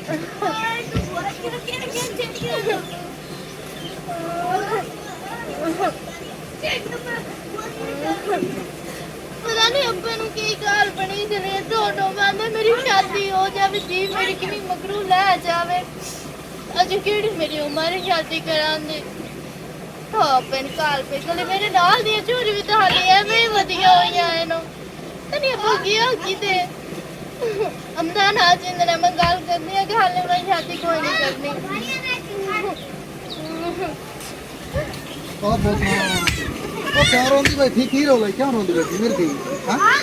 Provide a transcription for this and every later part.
पता नहीं अब्बे नु की गाल बनी जने दोनों मामे मेरी शादी हो जावे जी मेरी किनी मगरू ले जावे अज केड़ी मेरी उम्र शादी करांदे तो पेन काल पे गले मेरे नाल दी चोरी भी तो हाले एवे ही वधिया होईया एनो तनी अब्बा गया किते अमदान आज इंदने मैं गाल करनी है कि हाले उन्हें शादी कोई नहीं करनी बहुत वो क्या रोंदी बैठी की रो गई क्या रोंदी बैठी मेरे की हां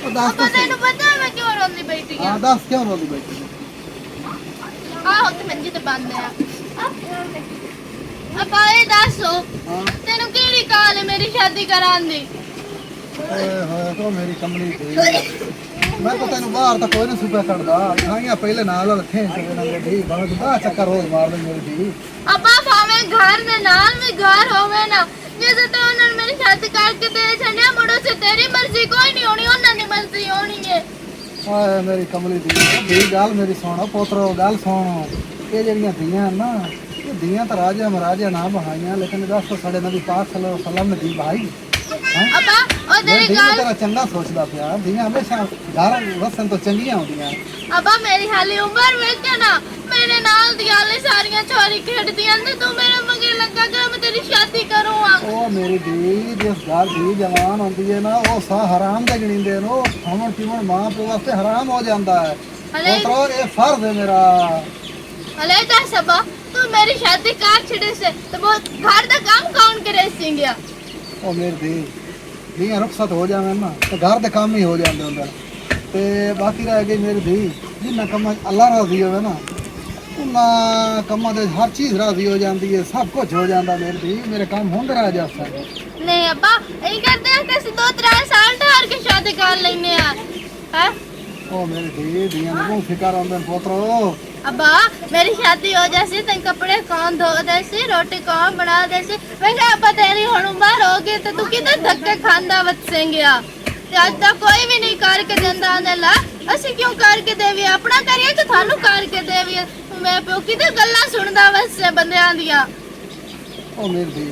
वो दास अब तेनु पता है मैं क्यों रोंदी बैठी हां दास क्यों रोंदी बैठी आ होते मंजी ते बंद है अब आए दसो तेनु केड़ी काल है मेरी शादी करान दी हां तो मेरी कमली थी मैं तो तेनु बाहर तक कोई नहीं सुपा करदा हां पहले नाल थे सवे ना दी बहुत बड़ा चक्कर रोज मार दे मेरी दी अब भावे घर दे नाल में घर होवे ना जैसे तो उन्होंने मेरी शादी करके दे छड़िया मुड़ो से तेरी मर्जी कोई नहीं होनी उन्हां दी मर्जी होनी है हाय मेरी कमली दी गाल मेरी सुनो पोतरो गाल सुनो ये जड़ियां धीयां ना ये धीयां तो राजा महाराजा ना बहाइयां लेकिन दस साडे नबी पाक सल्लल्लाहु अलैहि वसल्लम ने दी बहाई अबा ओ तेरी गाल तेरा चंगा सोचदा पिया धीयां हमेशा घर वसन तो चंगियां होंदियां अबा मेरी हाली उम्र वेख ना मेरे नाल दी हाले सारियां छोरी खेडदियां ने तू मेरे मगे लगा के मैं तेरी शादी करूं ओ मेरी दी जिस घर दी जवान होंदी है ना वो सा हराम दे गिणींदे नो खावन पीवन मां प्यो वास्ते हराम हो जांदा है पुत्रो ये फर्ज है मेरा हले ता सबा तू मेरी शादी कर छड़े से तो वो घर दा काम कौन करे सिंगया ओ मेरी दी रुखसत हो जावे ना तो घर दे काम ही हो जांदे हुंदे ते बाकी रह गई मेरी दी जिन्ना कम अल्लाह राजी होवे ना उन्ना कम्मा दे हर चीज राजी हो जाती है सब कुछ हो जाता मेरे दी मेरे काम होंदे रह जाता है नहीं अब्बा यही करते हैं कि 2-3 साल ठहर के शादी कर लेने हैं ओ मेरी दी दियां ने फिकर आंदे पोतरो अब्बा मेरी शादी हो जैसी तेरे कपड़े कौन धो देसी रोटी कौन बना देसी मैं क्या अब्बा तेरी हुण उम्र हो गई तो तू किधर धक्के खांदा वसेंगया आज तक कोई भी नहीं करके देंदा ने ला ਅਸੀਂ क्यों करके देवी अपना करिए कि थानू करके देवी मैं प्यो किते गल्ला सुनदा वसे बंदियां दियां ओ मेरी दी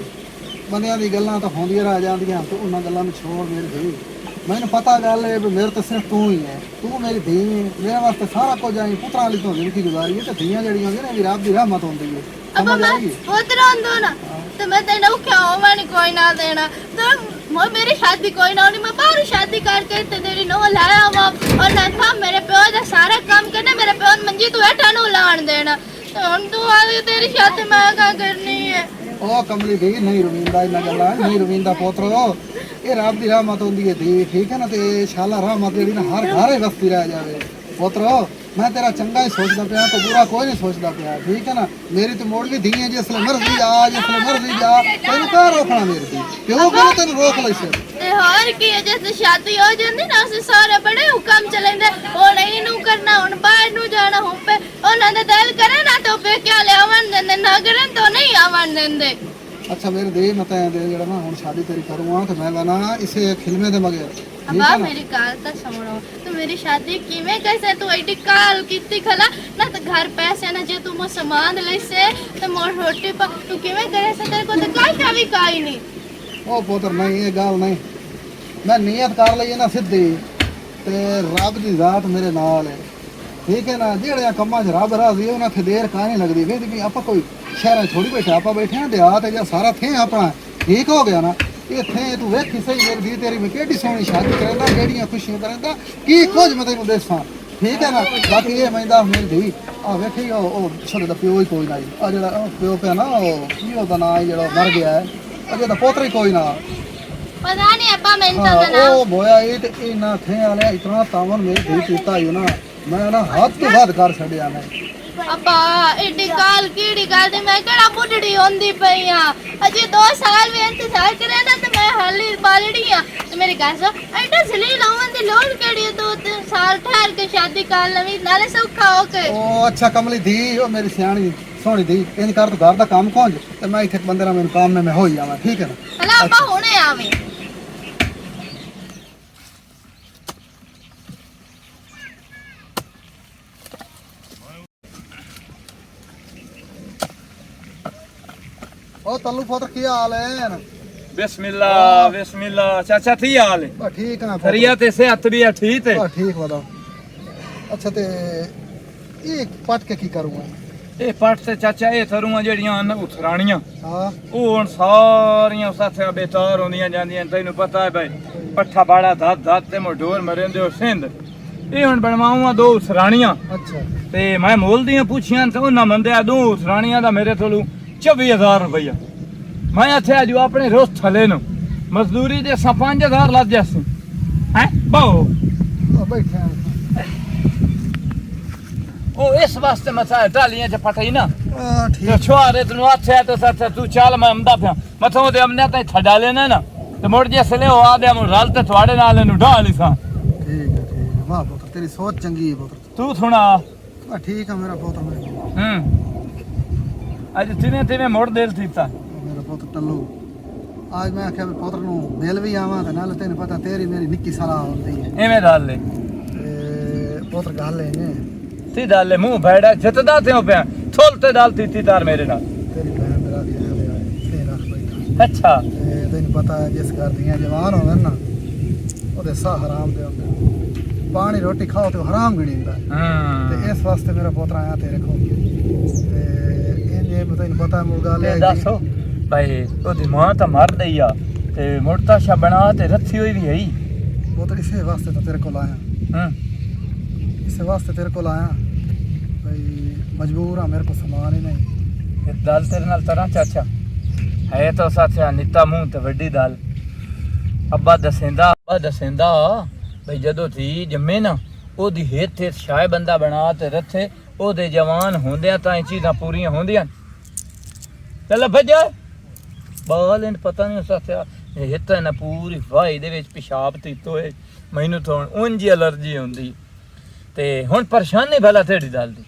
बंदियां दी गल्लां तो होंदियां रह जांदियां तो उन्हां गल्लां नु छोड़ मेरी दी मैनू पता गल है भी मेरे तो सिर्फ तू ही है तू मेरी धी है मेरे वास्ते सारा कुछ आई पुत्रा वाली तो जिंदगी गुजारी है ते धीयां जड़ियां होंदियां ने रब दी रहमत होंदी है अब मैं पुत्र होंदो ना तो मैं तेनू क्या होवानी कोई ना देना तो मेरी शादी कोई ना होनी मैं बाहर शादी करके ते तेरी नो लाया हुआ और ना था मेरे प्यो दा सारा काम करना मेरे प्यो मंजी तू हेठा नु लाण देना तो हुन तू आ तेरी शादी मैं का करनी है ओ कमली दी नहीं रविंदा इना गल्ला नहीं रविंदा पोतरो ये रब दी रहमत होंदी है दी ठीक है ना ते शाला रहमत जेड़ी ना हर घरे वसती रह जावे पोतरो मैं तेरा चंगा ही सोचदा पिया तो बुरा कोई नहीं सोचदा पिया ठीक है ना मेरी तो मोड़ भी धी है जिसले मर्जी आ जिसले मर्जी जा तेनू क्या रोकना मेरी दी क्यों करो तेनू रोक ले से ते और की जैसे शादी हो जांदी ना उसे सारे बड़े हुक्म चलेंदे ओ नहीं नु करना हुन बाहर नु जाना हुन पे उन्हां दे दिल करे ना तो पे क्या ले आवन देंदे ना करन तो नहीं आवन देंदे अच्छा मेरे दे मत दे जेड़ा ना हुन शादी तेरी करूंगा तो मैं ना इसे खिलमे दे मगे अबा मेरी काल तो सुनो तो मेरी शादी किवें कैसे तू एडी काल कीती खला ना तो घर पैसे ना जे तू मो सामान ले से तो मोर रोटी पर तू किवें करे से तेरे को तो काई भी काई नहीं ओ पुत्र नहीं ये गाल नहीं मैं नियत कर लई ना सिद्धी ते रब दी जात मेरे नाल है ठीक है ना जेड़े कम्मा च रब राजी उन्हां थे देर काहे नहीं लगदी वे कि आपा कोई शहर थोड़ी बैठे आपा बैठे हैं देहात है या सारा थे अपना ठीक हो गया ना ये थे तू वेखी सही मेरी दी तेरी मैं केडी सोहनी शादी करदा केडियां खुशियां करदा की कुछ मैं तेनू दसां ठीक है ना बाकी ये मैं दस मेरी दी आ वेखी ओ छोटे दा प्यो ही कोई ना आ जेड़ा प्यो पे ना ओ की ओदा नाम जेड़ा मर गया है आ जेड़ा पोतरा ही कोई ना पता नहीं अब्बा मैंने तो ना ओ बोया ये ते इना थे आले इतना तावन मेरी दी पीता ही ना मैं ना हाथ तो हद कर छड़िया मैं अब्बा एडी काल कीड़ी गल ते मैं केड़ा बुढ़ड़ी होंदी पई हां अजे 2 साल में इंतजार करे ना ते मैं हाली बालड़ी हां ते मेरी गल सो एडा जलील होवन दी लोड़ केड़ी 2-3 साल ठहर के शादी कर लवी नाले सौखा हो के ओ अच्छा कमली दी ओ मेरी सियाणी सोहनी दी इन कर तू घर दा काम खोज ते मैं इथे बंदे ना मेरे काम में मैं हो ही जावां ठीक है ना हला अब्बा हुणे आवे ਉਹ ਤੱਲੂ ਪੁੱਤਰ ਕੀ ਹਾਲ ਹੈ? ਬਿਸਮਿਲ੍ਲਾ ਚਾਚਾ ਕੀ ਹਾਲ ਹੈ? ਬਾ ਠੀਕ ਆ ਖਰੀਆ ਤੇ ਸਿਹਤ ਵੀ ਆ ਠੀਕ ਹੈ? ਬਾ ਠੀਕ ਵਦਾ। ਅੱਛਾ ਤੇ ਇਹ ਪੱਟ ਕੇ ਕੀ ਕਰੂੰਗਾ? ਇਹ ਪੱਟ ਤੇ ਚਾਚਾ ਇਹ ਥਰੂਆਂ ਜਿਹੜੀਆਂ ਹਨ ਉਥਰਾਣੀਆਂ ਹਾਂ ਉਹ ਹੁਣ ਸਾਰੀਆਂ ਸਾਥੀਆਂ ਬੇਤਾਰ ਹੁੰਦੀਆਂ ਜਾਂਦੀਆਂ ਤੈਨੂੰ ਪਤਾ ਹੈ ਭਾਈ ਪੱਠਾ ਬਾੜਾ ਦੱਤ ਤੇ ਮੋਢੋਰ ਮਰਿੰਦੇ ਹੋ ਸਿੰਧ ਇਹ ਹੁਣ ਬਣਵਾਉਂਗਾ ਦੋ ਉਥਰਾਣੀਆਂ ਅੱਛਾ ਤੇ ਮੈਂ ਮੋਲ ਦੀਆਂ ਪੁੱਛੀਆਂ ਤੇ ਉਹਨਾਂ ਮੰਦਿਆ ਦੋ ਉਥਰਾਣੀਆਂ ਦਾ ਮੇਰੇ ਕੋਲੋਂ 24000 ਰੁਪਇਆ ਮੈਂ ਇੱਥੇ ਅਜੂ ਆਪਣੇ ਰੋਸ ਥਲੇ ਨੂੰ ਮਜ਼ਦੂਰੀ ਦੇ 5000 ਲੱਗ ਜਾਸੀ ਹੈ ਬਾਓ ਉਹ ਬੈਠਾ ਉਹ ਇਸ ਵਾਸਤੇ ਮਥਾ ਢਾਲੀਆਂ ਚ ਫਟਈ ਨਾ ਆ ਤੇ ਠੀਕ ਛੁਆਰੇ ਤੈਨੂੰ ਆਥਿਆ ਤੇ ਸੱਚ ਤੂੰ ਚੱਲ ਮੈਂ ਆਉਂਦਾ ਪਿਆ ਮਥੋਂ ਤੇ ਅਮਨੇ ਤੇ ਛਡਾ ਲੈਣਾ ਨਾ ਤੇ ਮੁੜ ਜੇ ਸਲੇ ਉਹ ਆਦਿਆਂ ਨੂੰ ਰਲ ਤੇ ਤੁਹਾਡੇ ਨਾਲ ਇਹਨੂੰ ਢਾ ਲਈ ਸਾਂ ਠੀਕ ਹੈ ਵਾਹ ਪੁੱਤਰ ਤੇਰੀ ਸੋਚ ਚੰਗੀ ਹੈ ਪੁੱਤਰ। ਤੂੰ ਸੁਣਾ ਆ ਠੀਕ ਆ ਮੇਰਾ ਪੁੱਤ ਅੱਜ ਤਿਵੇਂ ਮੁੜ ਦਿਲ ਥੀਤਾ ਮੇਰਾ ਪੁੱਤ ਟੱਲੂ ਅੱਜ ਮੈਂ ਆਖਿਆ ਵੀ ਪੁੱਤਰ ਨੂੰ ਮਿਲ ਵੀ ਆਵਾਂ ਤੇ ਨਾਲ ਤੈਨੂੰ ਪਤਾ ਤੇਰੀ ਮੇਰੀ ਨਿੱਕੀ ਸਲਾਹ ਹੁੰਦੀ ਹੈ ਐਵੇਂ ਗੱਲ ਲੈ ਤੇ ਪੁੱਤਰ ਗੱਲ ਹੈ ਨੇ ਤੀ ਗੱਲ ਮੂੰਹ ਭੈੜਾ ਜਿੱਤਦਾ ਤੇ ਪਿਆ ਥੋਲ ਤੇ ਡਾਲ ਦਿੱਤੀ ਤਾਰ ਮੇਰੇ ਨਾਲ ਤੇਰੀ ਭੈਣ ਮੇਰਾ ਵੀ ਆਇਆ ਤੇ ਰੱਖ ਬੈਠਾ ਅੱਛਾ ਤੇ ਤੈਨੂੰ ਪਤਾ ਹੈ ਜਿਸ ਘਰ ਦੀਆਂ ਜਵਾਨ ਹੋਣ ਨਾ ਉਹਦੇ ਸਾਹ ਹਰਾਮ ਦੇ ਹੁੰਦੇ ਪਾਣੀ ਰੋਟੀ ਖਾਓ ਤੇ ਹਰਾਮ ਵੀ ਨਹੀਂ ਹੁੰਦਾ ਤੇ ਇਸ ਵਾਸਤੇ ਮੇਰਾ ਪੁੱਤਰ ਆਇਆ ਤੇਰੇ ਕੋਲ ਤੇ ਇਹ ਜੇ ਤੈਨੂੰ ਪਤਾ ਮੁਰਗਾ ਲੈ ਤੇ ਦੱਸੋ ਭਾਈ ਉਹਦੀ ਮਾਂ ਤਾਂ ਮਰ ਗਈ ਆ ਤੇ ਮੁਰਤਾ ਸ਼ਾ ਬਣਾ ਤੇ ਰੱਖੀ ਹੋਈ ਵੀ ਹੈ ਹੀ ਪੁੱਤਰ ਇਸੇ ਵਾਸਤੇ ਤਾਂ ਤੇਰੇ ਕੋਲ ਆਇਆ ਇਸੇ ਵਾਸਤੇ ਤੇਰੇ ਕੋਲ ਆਇਆ ਭਾਈ ਮਜਬੂਰ ਆ ਮੇਰੇ ਕੋਲ ਸਮਾਨ ਹੀ ਨਹੀਂ ਇਹ ਦਾਲ ਤੇਰੇ ਨਾਲ ਤਰਾਂ ਚਾਚਾ ਹੈ ਤਾਂ ਸਾਥਿਆ ਨਿੱਤਾ ਮੂੰਹ ਤੇ ਵੱਡੀ ਦਾਲ ਅੱਬਾ ਦਸੇਂਦਾ ਬਈ ਜਦੋਂ ਧੀ ਜੰਮੇ ਨਾ ਉਹਦੀ ਹੇਠ ਤੇ ਸ਼ਾਇ ਬੰਦਾ ਬਣਾ ਤੇ ਰੱਥੇ ਉਹਦੇ ਜਵਾਨ ਹੁੰਦਿਆਂ ਤਾਂ ਇਹ ਚੀਜ਼ਾਂ ਪੂਰੀਆਂ ਹੁੰਦੀਆਂ ਚੱਲ ਭੱਜਾ ਬਾਲ ਇਹਨੂੰ ਪਤਾ ਨਹੀਂ ਸਾਥਿਆ ਇਹ ਤਾਂ ਨਾ ਪੂਰੀ ਵਾਈ ਦੇ ਵਿੱਚ ਪਿਸ਼ਾਬ ਤੀਤੋਏ ਮੈਨੂੰ ਤਾਂ ਉਂਝ ਹੀ ਅਲਰਜੀ ਹੁੰਦੀ ਤੇ ਹੁਣ ਪਰੇਸ਼ਾਨੀ ਭਲਾ ਤੇਰੀ ਦਾਲ ਦੀ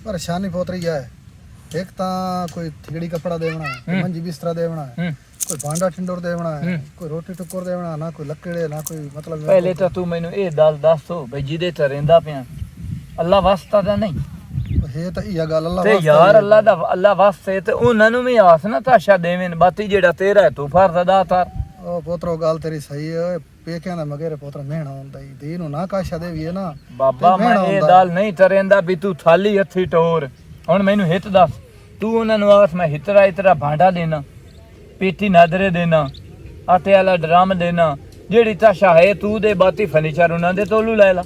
ਪਰੇਸ਼ਾਨੀ ਬਹੁਤ ਰਹੀ ਹੈ ਇੱਕ ਤਾਂ ਕੋਈ ਥਿਗੜੀ ਕਪੜਾ ਦੇਵਣਾ ਹੈ ਮੰਜੀ ਬਿਸਤਰਾ ਦੇਵਣਾ ਹੈ ਕੋਈ ਭਾਂਡਾ ਠੰਡੋਰ ਦੇਵਣਾ ਹੈ ਕੋਈ ਰੋਟੀ ਟੁੱਕਰ ਦੇਵਣਾ ਨਾ ਕੋਈ ਲੱਕੜੇ ਨਾ ਕੋਈ ਮਤਲਬ ਪਹਿਲੇ ਤਾਂ ਤੂੰ ਮੈਨੂੰ ਇਹ ਗੱਲ ਦੱਸ ਦੋ ਬਈ ਜਿਹਦੇ ਤੇ ਰਹਿੰਦਾ ਪਿਆ ਅੱਲਾ ਵਾਸਤਾ ਦਾ ਨਹੀਂ ਇਹ ਤਾਂ ਇਹ ਗੱਲ ਅੱਲਾ ਤੇ ਯਾਰ ਅੱਲਾ ਵਾਸਤੇ ਤੇ ਉਹਨਾਂ ਨੂੰ ਵੀ ਆਸ ਨਾ ਤਾਸ਼ਾ ਦੇਵੇਂ ਬਾਤੀ ਜਿਹੜਾ ਤੇਰਾ ਹੈ ਤੂੰ ਫਰਜ਼ ਅਦਾ ਕਰ ਉਹ ਪੁੱਤਰੋ ਗੱਲ ਤੇਰੀ ਸਹੀ ਹੈ ਪੇਕਿਆਂ ਦਾ ਮਗਰ ਪੁੱਤਰ ਮਿਹਣਾ ਹੁੰਦਾ ਹੀ ਦੀ ਨੂੰ ਨਾ ਕਾਸ਼ਾ ਦੇਵੀ ਹੈ ਨਾ ਬਾਬਾ ਮੈਂ ਇਹ ਗੱਲ ਨਹੀਂ ਤਰੇਂਦਾ ਵੀ ਤੂੰ ਥਾਲੀ ਹੱਥੀ ਟੋਰ ਹੁਣ ਮੈਨੂੰ ਹਿੱਤ ਦੱਸ ਤੂੰ ਉਹਨਾਂ ਨੂੰ ਆਸ ਮੈਂ ਇਤਰਾ ਭਾਂਡਾ ਦੇਣਾ ਪੀਤੀ ਨਾਦਰੇ ਦੇਣਾ ਆਟੇ ਵਾਲਾ ਡਰਮ ਦੇਣਾ ਜਿਹੜੀ ਤਾਸ਼ਾ ਹੈ ਤੂੰ ਦੇ ਬਾਤੀ ਫਰਨੀਚਰ ਉਹਨਾਂ ਦੇ ਤੋਲੂ ਲੈ ਲਾ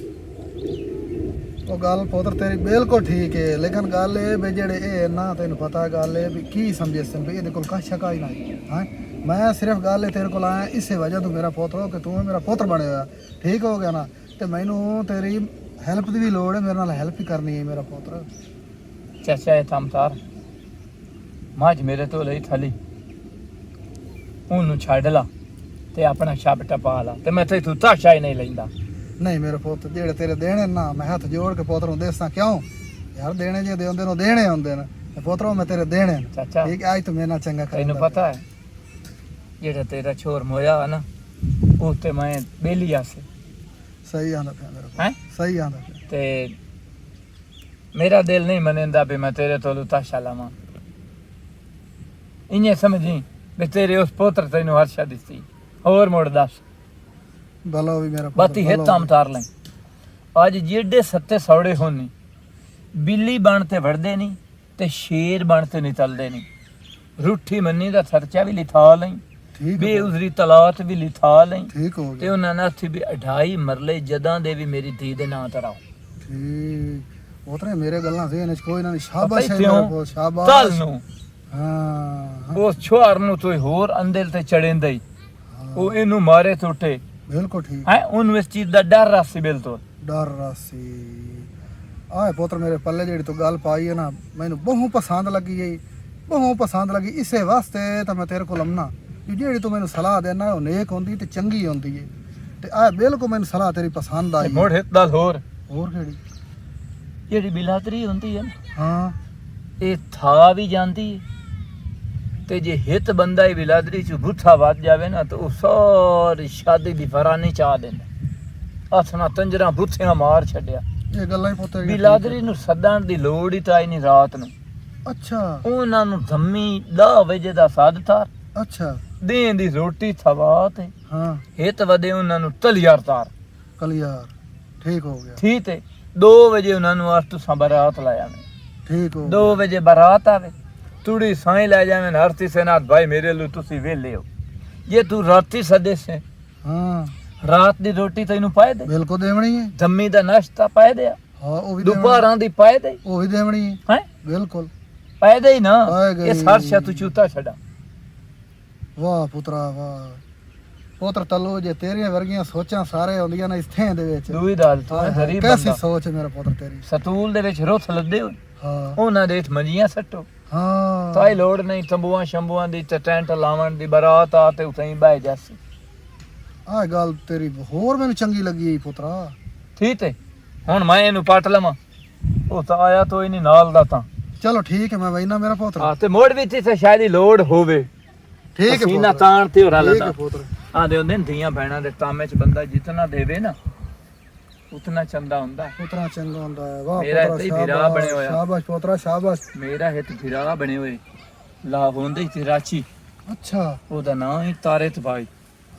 ਉਹ ਗੱਲ ਪੁੱਤਰ ਤੇਰੀ ਬਿਲਕੁਲ ਠੀਕ ਹੈ ਲੇਕਿਨ ਗੱਲ ਇਹ ਵੀ ਜਿਹੜੇ ਇਹ ਨਾ ਤੈਨੂੰ ਪਤਾ ਗੱਲ ਇਹ ਵੀ ਕੀ ਸਮਝੇ ਸਨ ਵੀ ਇਹਦੇ ਕੋਲ ਕਾਸ਼ਾ ਕਾਈ ਨਾ ਹੈ ਮੈਂ ਸਿਰਫ ਗੱਲ ਤੇਰੇ ਕੋਲ ਆਇਆ ਇਸੇ ਵਜ੍ਹਾ ਤੋਂ ਮੇਰਾ ਪੁੱਤਰ ਹੋ ਕਿ ਤੂੰ ਮੇਰਾ ਪੁੱਤਰ ਬਣਿਆ ਹੋਇਆ ਠੀਕ ਹੋ ਗਿਆ ਨਾ ਤੇ ਮੈਨੂੰ ਤੇਰੀ ਹੈਲਪ ਦੀ ਵੀ ਲੋੜ ਹੈ ਮੇਰੇ ਨਾਲ ਹੈਲਪ ਹੀ ਕਰਨੀ ਹੈ ਮੇਰਾ ਪੁੱਤਰ ਚਾਚਾ ਇਹ ਤਮਤਾਰ ਮਾਝ ਮੇਰੇ ਤੋਂ ਲਈ ਥਲੀ ਉਹਨੂੰ ਛੱਡ ਲਾ ਤੇ ਆਪਣਾ ਸ਼ਬ ਟਪਾ ਲਾ ਤੇ ਮੈਂ ਤੇ ਤੂੰ ਤਾਸ਼ਾ ਹੀ ਨਹੀਂ ਲੈਂਦਾ ਨਹੀਂ ਮੇਰੇ ਪੁੱਤ ਜਿਹੜੇ ਤੇਰੇ ਦੇਣੇ ਨਾ ਮੈਂ ਹੱਥ ਜੋੜ ਕੇ ਪੁੱਤਰ ਨੂੰ ਦੇਸਾਂ ਕਿਉਂ ਯਾਰ ਦੇਣੇ ਜੇ ਦੇਉਂਦੇ ਨੂੰ ਦੇਣੇ ਹੁੰਦੇ ਨੇ ਤੇ ਪੁੱਤਰੋਂ ਮੈਂ ਤੇਰੇ ਦੇਣੇ ਨੇ ਚਾਚਾ ਠੀਕ ਅੱਜ ਤੂੰ ਮੇਰੇ ਨਾਲ ਚੰਗਾ ਤੈਨੂੰ ਪਤਾ ਹੈ ਜਿਹੜਾ ਤੇਰਾ ਛੋਰ ਮੋਇਆ ਨਾ ਉਹ ਤੇ ਮੈਂ ਬੇਲੀ ਆਸੇ ਸਹੀ ਆਂਦਾ ਪਿਆ ਮੇਰਾ ਹੈ ਸਹੀ ਆਂਦਾ ਪਿਆ ਤੇ ਮੇਰਾ ਦਿਲ ਨਹੀਂ ਮੰਨਦਾ ਵੀ ਮੈਂ ਤੇਰੇ ਤੋਂ ਤਾਸ਼ਾ ਲਾਵਾਂ ਇੰਨੇ ਸਮਝੀ ਵੀ ਤੇਰੇ ਉਸ ਪੁੱਤਰ ਤੈਨੂੰ ਹਰਸ਼ਾ ਦਿੱਤੀ ਹੋਰ ਮੋੜ ਦੱਸ ਭਲਾ ਵੀ ਮੇਰਾ ਪੁੱਤਰ ਬਾਤੀ ਹੈ ਤਾਮ ਤਾਰ ਲੈ ਅੱਜ ਜਿਹੜੇ ਸੱਤੇ ਸੌੜੇ ਹੋਣੀ ਬਿੱਲੀ ਬਣ ਤੇ ਵੜਦੇ ਨਹੀਂ ਤੇ ਸ਼ੇਰ ਬਣ ਤੇ ਨਿਕਲਦੇ ਨਹੀਂ ਰੁੱਠੀ ਮੰਨੀ ਦਾ ਖਰਚਾ ਵੀ ਲਿਖਾ ਲਈ ਠੀਕ ਬੇਉਜ਼ਰੀ ਤਲਾਤ ਵੀ ਲਿਖਾ ਲਈ ਠੀਕ ਹੋ ਤੇ ਗਿਆ ਉਹਨਾਂ ਨਾਲ ਥੀ ਵੀ 2.5 ਮਰਲੇ ਜਦਾਂ ਦੇ ਵੀ ਮੇਰੀ ਧੀ ਦੇ ਨਾਂ ਤਰਾਓ ਠੀਕ ਉਤਰੇ ਮੇਰੇ ਗੱਲਾਂ ਜ਼ਹਨ ਚ ਕੋਈ ਨਾ ਪਤਾ ਸ਼ਾਬਾਸ਼ ਹੀ ਹੈ ਕਿਉਂ? ਮੇਰੇ ਕੋਲ ਸ਼ਾਬਾਸ਼ ਕੱਲ ਨੂੰ ਹਾਂ ਉਸ ਛੁਆਰ ਨੂੰ ਤੂੰ ਹੋਰ ਅੰਦੇਲ ਤੇ ਚੜੇਂਦਾ ਹੀ ਉਹ ਇਹਨੂੰ ਮਾਰੇ ਟੁੱਟੇ ਬਿਲਕੁਲ ਠੀਕ ਹੈ ਉਹਨੂੰ ਇਸ ਚੀਜ਼ ਦਾ ਡਰ ਰਾਸੀ ਬਿਲ ਤੋਂ ਡਰ ਰਾਸੀ ਆਏ ਪੁੱਤਰ ਮੇਰੇ ਪੱਲੇ ਜਿਹੜੀ ਤੂੰ ਗੱਲ ਪਾਈ ਹੈ ਨਾ ਮੈਨੂੰ ਬਹੁਤ ਪਸੰਦ ਲੱਗੀ ਗਈ ਬਹੁਤ ਪਸੰਦ ਲੱਗੀ ਇਸੇ ਵਾਸਤੇ ਤਾਂ ਮੈਂ ਤੇਰੇ ਕੋਲ ਆਉਣਾ ਕਿ ਜਿਹੜੀ ਤੂੰ ਮੈਨੂੰ ਸਲਾਹ ਦੇਣਾ ਉਹ ਨੇਕ ਹੁੰਦੀ ਤੇ ਚੰਗੀ ਹੁੰਦੀ ਹੈ ਤੇ ਆ ਬਿਲਕੁਲ ਮੈਨੂੰ ਸਲਾਹ ਤੇਰੀ ਪਸੰਦ ਆਈ ਮੋੜ ਹਿੱਤ ਦਾ ਹੋਰ ਕਿਹੜੀ ਜਿਹੜੀ ਬਿਲਾਦਰੀ ਹੁੰਦੀ ਹੈ ਨਾ ਹਾਂ ਇਹ ਥਾ ਵੀ ਜਾਂਦੀ ਹੈ ਤੇ ਜੇ ਹਿੱਤ ਬੰਦਾ ਹੀ ਬਿਲਾਦਰੀ ਚ ਬੁੱਥਾ ਵੱਜ ਜਾਵੇ ਨਾ ਤਾਂ ਉਹ ਸਾਰੀ ਸ਼ਾਦੀ ਦੀ ਫਰਾਨੀ ਚਾਹ ਦਿੰਦਾ ਹੱਥ ਤੰਜਰਾਂ ਬੁੱਥਿਆਂ ਮਾਰ ਛੱਡਿਆ ਇਹ ਗੱਲਾਂ ਹੀ ਪੁੱਤਰ ਬਿਲਾਦਰੀ ਨੂੰ ਸੱਦਣ ਦੀ ਲੋੜ ਹੀ ਤਾਂ ਹੀ ਨਹੀਂ ਰਾਤ ਨੂੰ ਅੱਛਾ ਉਹਨਾਂ ਨੂੰ ਧੰਮੀ 10 ਵਜੇ ਦਾ ਸਾਦਤਾਰ ਅੱਛਾ ਦੇਣ ਦੀ ਰੋਟੀ ਥਵਾ ਤੇ ਹਾਂ ਹਿੱਤ ਵਦੇ ਉਹਨਾਂ ਨੂੰ ਤਲਿਆਰ ਤਾਰ ਕਲਿਆਰ ਠੀਕ ਹੋ ਗਿਆ ਠੀਕ ਹੈ 2 ਵਜੇ ਉਹਨਾਂ ਨੂੰ ਅਸ ਤੁਸਾਂ ਬਰਾਤ ਲਾਇਆ ਮੈਂ ਠੀਕ ਹੋ 2 ਵਜੇ ਬਰਾਤ ਆਵੇ ਤੂੜੀ ਸਾਈ ਲੈ ਜਾਵੇਂ ਹਰਤੀ ਸੇਨਾਥ ਭਾਈ ਮੇਰੇ ਲਈ ਤੁਸੀਂ ਵੇਲੇ ਹੋ ਜੇ ਤੂੰ ਰਾਤੀ ਸਦੇ ਸੇ ਹਾਂ ਰਾਤ ਦੀ ਰੋਟੀ ਤੈਨੂੰ ਪਾਏ ਦੇ ਬਿਲਕੁਲ ਦੇਵਣੀ ਹੈ ਧੰਮੀ ਦਾ ਨਾਸ਼ਤਾ ਪਾਏ ਦੇ ਹਾਂ ਉਹ ਵੀ ਦੇਵਣੀ ਦੁਪਹਿਰਾਂ ਦੀ ਪਾਏ ਦੇ ਉਹ ਵੀ ਦੇਵਣੀ ਹੈ ਹੈ ਬਿਲਕੁਲ ਪਾਏ ਦੇ ਹੀ ਨਾ ਪਾਏ ਗਏ। ਇਹ ਸਰਸ਼ਾ ਤੂੰ ਚੂਤਾ ਛੜਾ ਵਾਹ ਪੁੱਤਰਾ ਵਾਹ ਪੁੱਤਰ ਤਲੋ ਜੇ ਤੇਰੀਆਂ ਵਰਗੀਆਂ ਸੋਚਾਂ ਸਾਰੇ ਹੁੰਦੀਆਂ ਨੇ ਇਸਥੇ ਦੇ ਵਿੱਚ ਦੂਈ ਦਾਲ ਤੂੰ ਗਰੀਬ ਕੈਸੀ ਬੰਦਾ ਸੋਚ ਹੈ ਮੇਰਾ ਪੁੱਤਰ ਤੇਰੀ ਸਤੂਲ ਦੇ ਵਿੱਚ ਰੁੱਥ ਲੱਦੇ ਹੋ ਹਾਂ ਉਹਨਾਂ ਦੇ ਵਿੱਚ ਮੰਜੀਆਂ ਸੱਟੋ ਹਾਂ ਤਾਈ ਲੋੜ ਨਹੀਂ ਤੰਬੂਆਂ ਸ਼ੰਬੂਆਂ ਦੀ ਤੇ ਟੈਂਟ ਲਾਵਣ ਦੀ ਬਰਾਤ ਆ ਤੇ ਉਥੇ ਹੀ ਬਹਿ ਜਾਸੀ ਆਹ ਗੱਲ ਤੇਰੀ ਹੋਰ ਮੈਨੂੰ ਚੰਗੀ ਲੱਗੀ ਪੁੱਤਰਾ ਠੀਕ ਹੈ ਹੁਣ ਮੈਂ ਇਹਨੂੰ ਪਟ ਲਵਾਂ ਉਹ ਤਾਂ ਆਇਆ ਤੋਈ ਨਹੀਂ ਨਾਲ ਦਾ ਤਾਂ ਚਲੋ ਠੀਕ ਹੈ ਮੈਂ ਵੈਨਾ ਮੇਰਾ ਪੁੱਤਰ ਹਾਂ ਤੇ ਮੋੜ ਵਿੱਚ ਤੇ ਸ਼ਾਇਦ ਹੀ ਲੋੜ ਹੋਵੇ ਠੀਕ ਹੈ ਸੀਨਾ ਪੁੱਤਰ ਤਾਣ ਤੇ ਹੋਰ ਠੀਕ ਹੈ ਹਾਲਤ ਪੁੱਤਰ ਆ ਦੇ ਹੁੰਦੇ ਨੇ ਧੀਆਂ ਭੈਣਾਂ ਦੇ ਤਾਮੇ ਚ ਬੰਦਾ ਜਿਤਨਾ ਦੇਵੇ ਨਾ ਉਤਨਾ ਚੰਦਾ ਹੁੰਦਾ ਪੁੱਤਰਾ ਚੰਗਾ ਹੁੰਦਾ ਹੈ ਵਾਹ ਮੇਰਾ ਪੁੱਤਰਾ ਇੱਥੇ ਹੀ ਵਿਰਾਹ ਬਣਿਆ ਹੋਇਆ। ਸ਼ਾਬਾਸ਼ ਪੁੱਤਰਾ ਸ਼ਾਬਾਸ਼ ਮੇਰਾ ਹਿੱਤ ਫਿਰਾ ਬਣੇ ਹੋਏ ਲਾ ਹੁੰਦੇ ਤੇ ਰਾਚੀ ਅੱਛਾ ਉਹਦਾ ਨਾਂ ਹੀ ਤਾਰਿਤ ਭਾਈ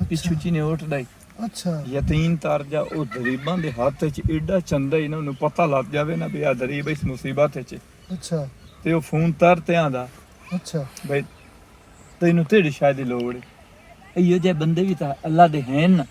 ਪਿੱਛੂ ਚੀ ਨੇ ਉੱਠਦਾ ਈ ਅੱਛਾ ਯਤੀਨ ਤਰ ਜਾ ਉਹ ਗਰੀਬਾਂ ਦੇ ਹੱਥ 'ਚ ਏਡਾ ਚੰਦਾ ਇਹਨਾਂ ਨੂੰ ਪਤਾ ਲੱਗ ਜਾਵੇ ਨਾ ਵੀ ਆ ਗਰੀਬ ਇਸ ਮੁਸੀਬਤ 'ਚ ਅੱਛਾ ਤੇ ਉਹ ਫੋਨ ਤਰ ਤੇ ਆਂਦਾ ਅੱਛਾ ਬਈ ਤੈਨੂੰ ਤੇਰੀ ਸ਼ਾਇਦ ਦੀ ਲੋੜ ਏ ਇਹੋ ਜਿਹੇ ਬੰਦੇ ਵੀ ਤਾਂ ਅੱਲਾ ਦੇ ਹਨ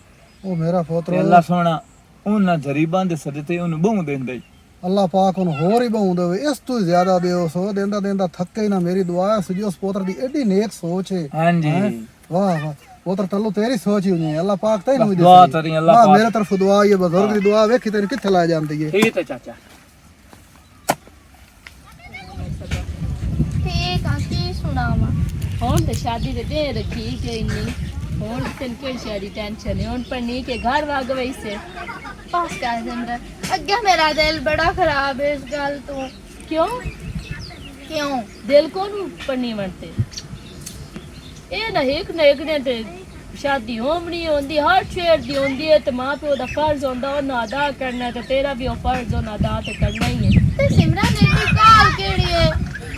ਉਹ ਮੇਰਾ ਤੇ ਪੁੱਤਰ ਅੱਲਾ ਸੋਹਣਾ ਉਹਨਾਂ ਗਰੀਬਾਂ ਦੇ ਸਦਤੇ ਉਹਨੂੰ ਬਹੁ ਦਿੰਦਾ ਈ ਅੱਲਾਹ ਪਾਕ ਉਹਨੂੰ ਹੋਰ ਹੀ ਬਹੁ ਦੇਵੇ ਇਸ ਤੋਂ ਹੀ ਜ਼ਿਆਦਾ ਦਿਓ ਸੋ ਦਿੰਦਾ ਦਿੰਦਾ ਥੱਕੇ ਹੀ ਨਾ ਮੇਰੀ ਦੁਆ ਹੈ ਸਜੀ ਉਸ ਪੁੱਤਰ ਦੀ ਐਡੀ ਨੇਕ ਸੋਚ ਹੈ ਹਾਂਜੀ ਹੈਂ? ਵਾਹ ਵਾਹ ਪੁੱਤਰ ਤੱਲੂ ਤੇਰੀ ਸੋਚ ਹੀ ਹੋਣੀ ਹੈ ਅੱਲਾਹ ਪਾਕ ਤੈਨੂੰ ਵੀ ਦੁਆ ਦੇ ਤੇਰੀ ਅੱਲਾਹ ਪਾਕ ਮੇਰੇ ਤਰਫ ਦੁਆ ਹੀ ਹੈ ਬਜ਼ੁਰਗ ਦੀ ਦੁਆ ਵੇਖੀ ਤੈਨੂੰ ਕਿੱਥੇ ਲੈ ਜਾਂਦੀ ਹੈ ਠੀਕ ਹੈ ਚਾਚਾ ਠੀਕ ਆ ਕੀ ਸੁਣਾਵਾਂ ਹੁਣ ਤੇ ਸ਼ਾਦੀ ਦੇ ਦੇ ਰੱਖੀ ਕਿ ਇੰਨੀ ਹੁਣ ਤੈਨੂੰ ਕੋਈ ਸ਼ਾਦੀ ਟੈਨਸ਼ਨ ਨਹੀਂ ਹੁਣ ਪੜਨੀ ਕੇ ਘਰ ਵਗ ਗਈ ਸੇ ਪਾਸ ਕਰ ਦਿੰਦਾ ਅੱਗੇ ਮੇਰਾ ਦਿਲ ਬੜਾ ਖਰਾਬ ਹੈ ਇਸ ਗੱਲ ਤੋਂ ਕਿਉਂ ਕਿਉਂ ਦਿਲ ਕੋ ਨੂੰ ਪੜਨੀ ਵਣਤੇ ਇਹ ਨਾ ਇੱਕ ਨੇ ਤੇ ਸ਼ਾਦੀ ਹੋਣੀ ਹੁੰਦੀ ਹਰ ਸ਼ੇਰ ਦੀ ਹੁੰਦੀ ਹੈ ਤੇ ਮਾਂ ਪਿਓ ਦਾ ਫਰਜ਼ ਹੁੰਦਾ ਉਹਨਾਂ ਅਦਾ ਕਰਨਾ ਤੇ ਤੇਰਾ ਵੀ ਉਹ ਫਰਜ਼ ਉਹਨਾਂ ਅਦਾ ਤੇ ਕਰਨਾ ਹੀ ਹੈ ਤੇ ਸਿਮਰਨ ਦੀ ਕਾਲ ਕਿਹੜੀ ਹੈ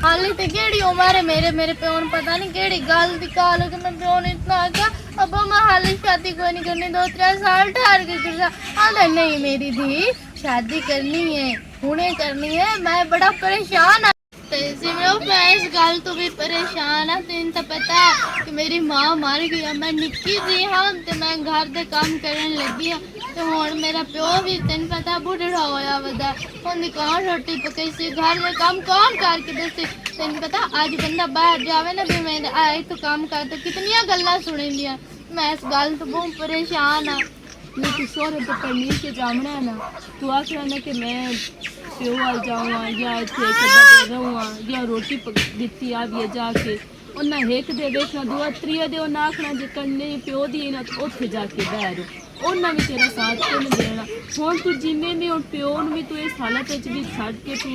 ਹਾਲੇ ਤੇ ਕਿਹੜੀ ਉਮਰ ਹੈ ਮੇਰੇ ਪਿਓ ਨੂੰ ਪਤਾ ਨਹੀਂ ਕਿਹੜੀ ਗੱਲ ਦੀ ਕਾਲ ਹੈ ਕਿ ਮੈਂ ਪਿਓ ਨੇ ਇਤਨਾ ਆਖਿਆ अब मैं हाल शादी कोई नहीं करनी 2-3 साल ठहर के कर अरे नहीं मेरी धी शादी करनी है हुने करनी है मैं बड़ा परेशान मैं इस गल तो भी परेशान हाँ तेन तो पता है कि मेरी माँ मर गई मैं निक्की थी हाँ तो मैं घर के काम करन लगी हाँ तो हुण मेरा प्यो भी तेन पता बुढ़ा होया वदा हुण कौन रोटी पकाई सी घर में काम कौन करके दसे तेन पता आज बंदा बाहर जावे ना भी मैं आए तो काम कर तो कितनियां गल्लां सुनेंदियां मैं इस गल तो बहुत परेशान हाँ लेकिन सोरे तो पढ़नी के जामना है ना तू आखिर ना कि मैं प्यो वाल जाऊँ या इतने रहूँ या रोटी दिती आवी जाके उन्हें हेक दे देखना दुआ त्रिया दे उन्हें आखना जे करने प्यो दी ना तो उत्थे जाके बहर उन्हें भी तेरा साथ तो नहीं देना हुण तू जिम्मे भी हुण प्यो भी तू इस हालत भी छड़ के तू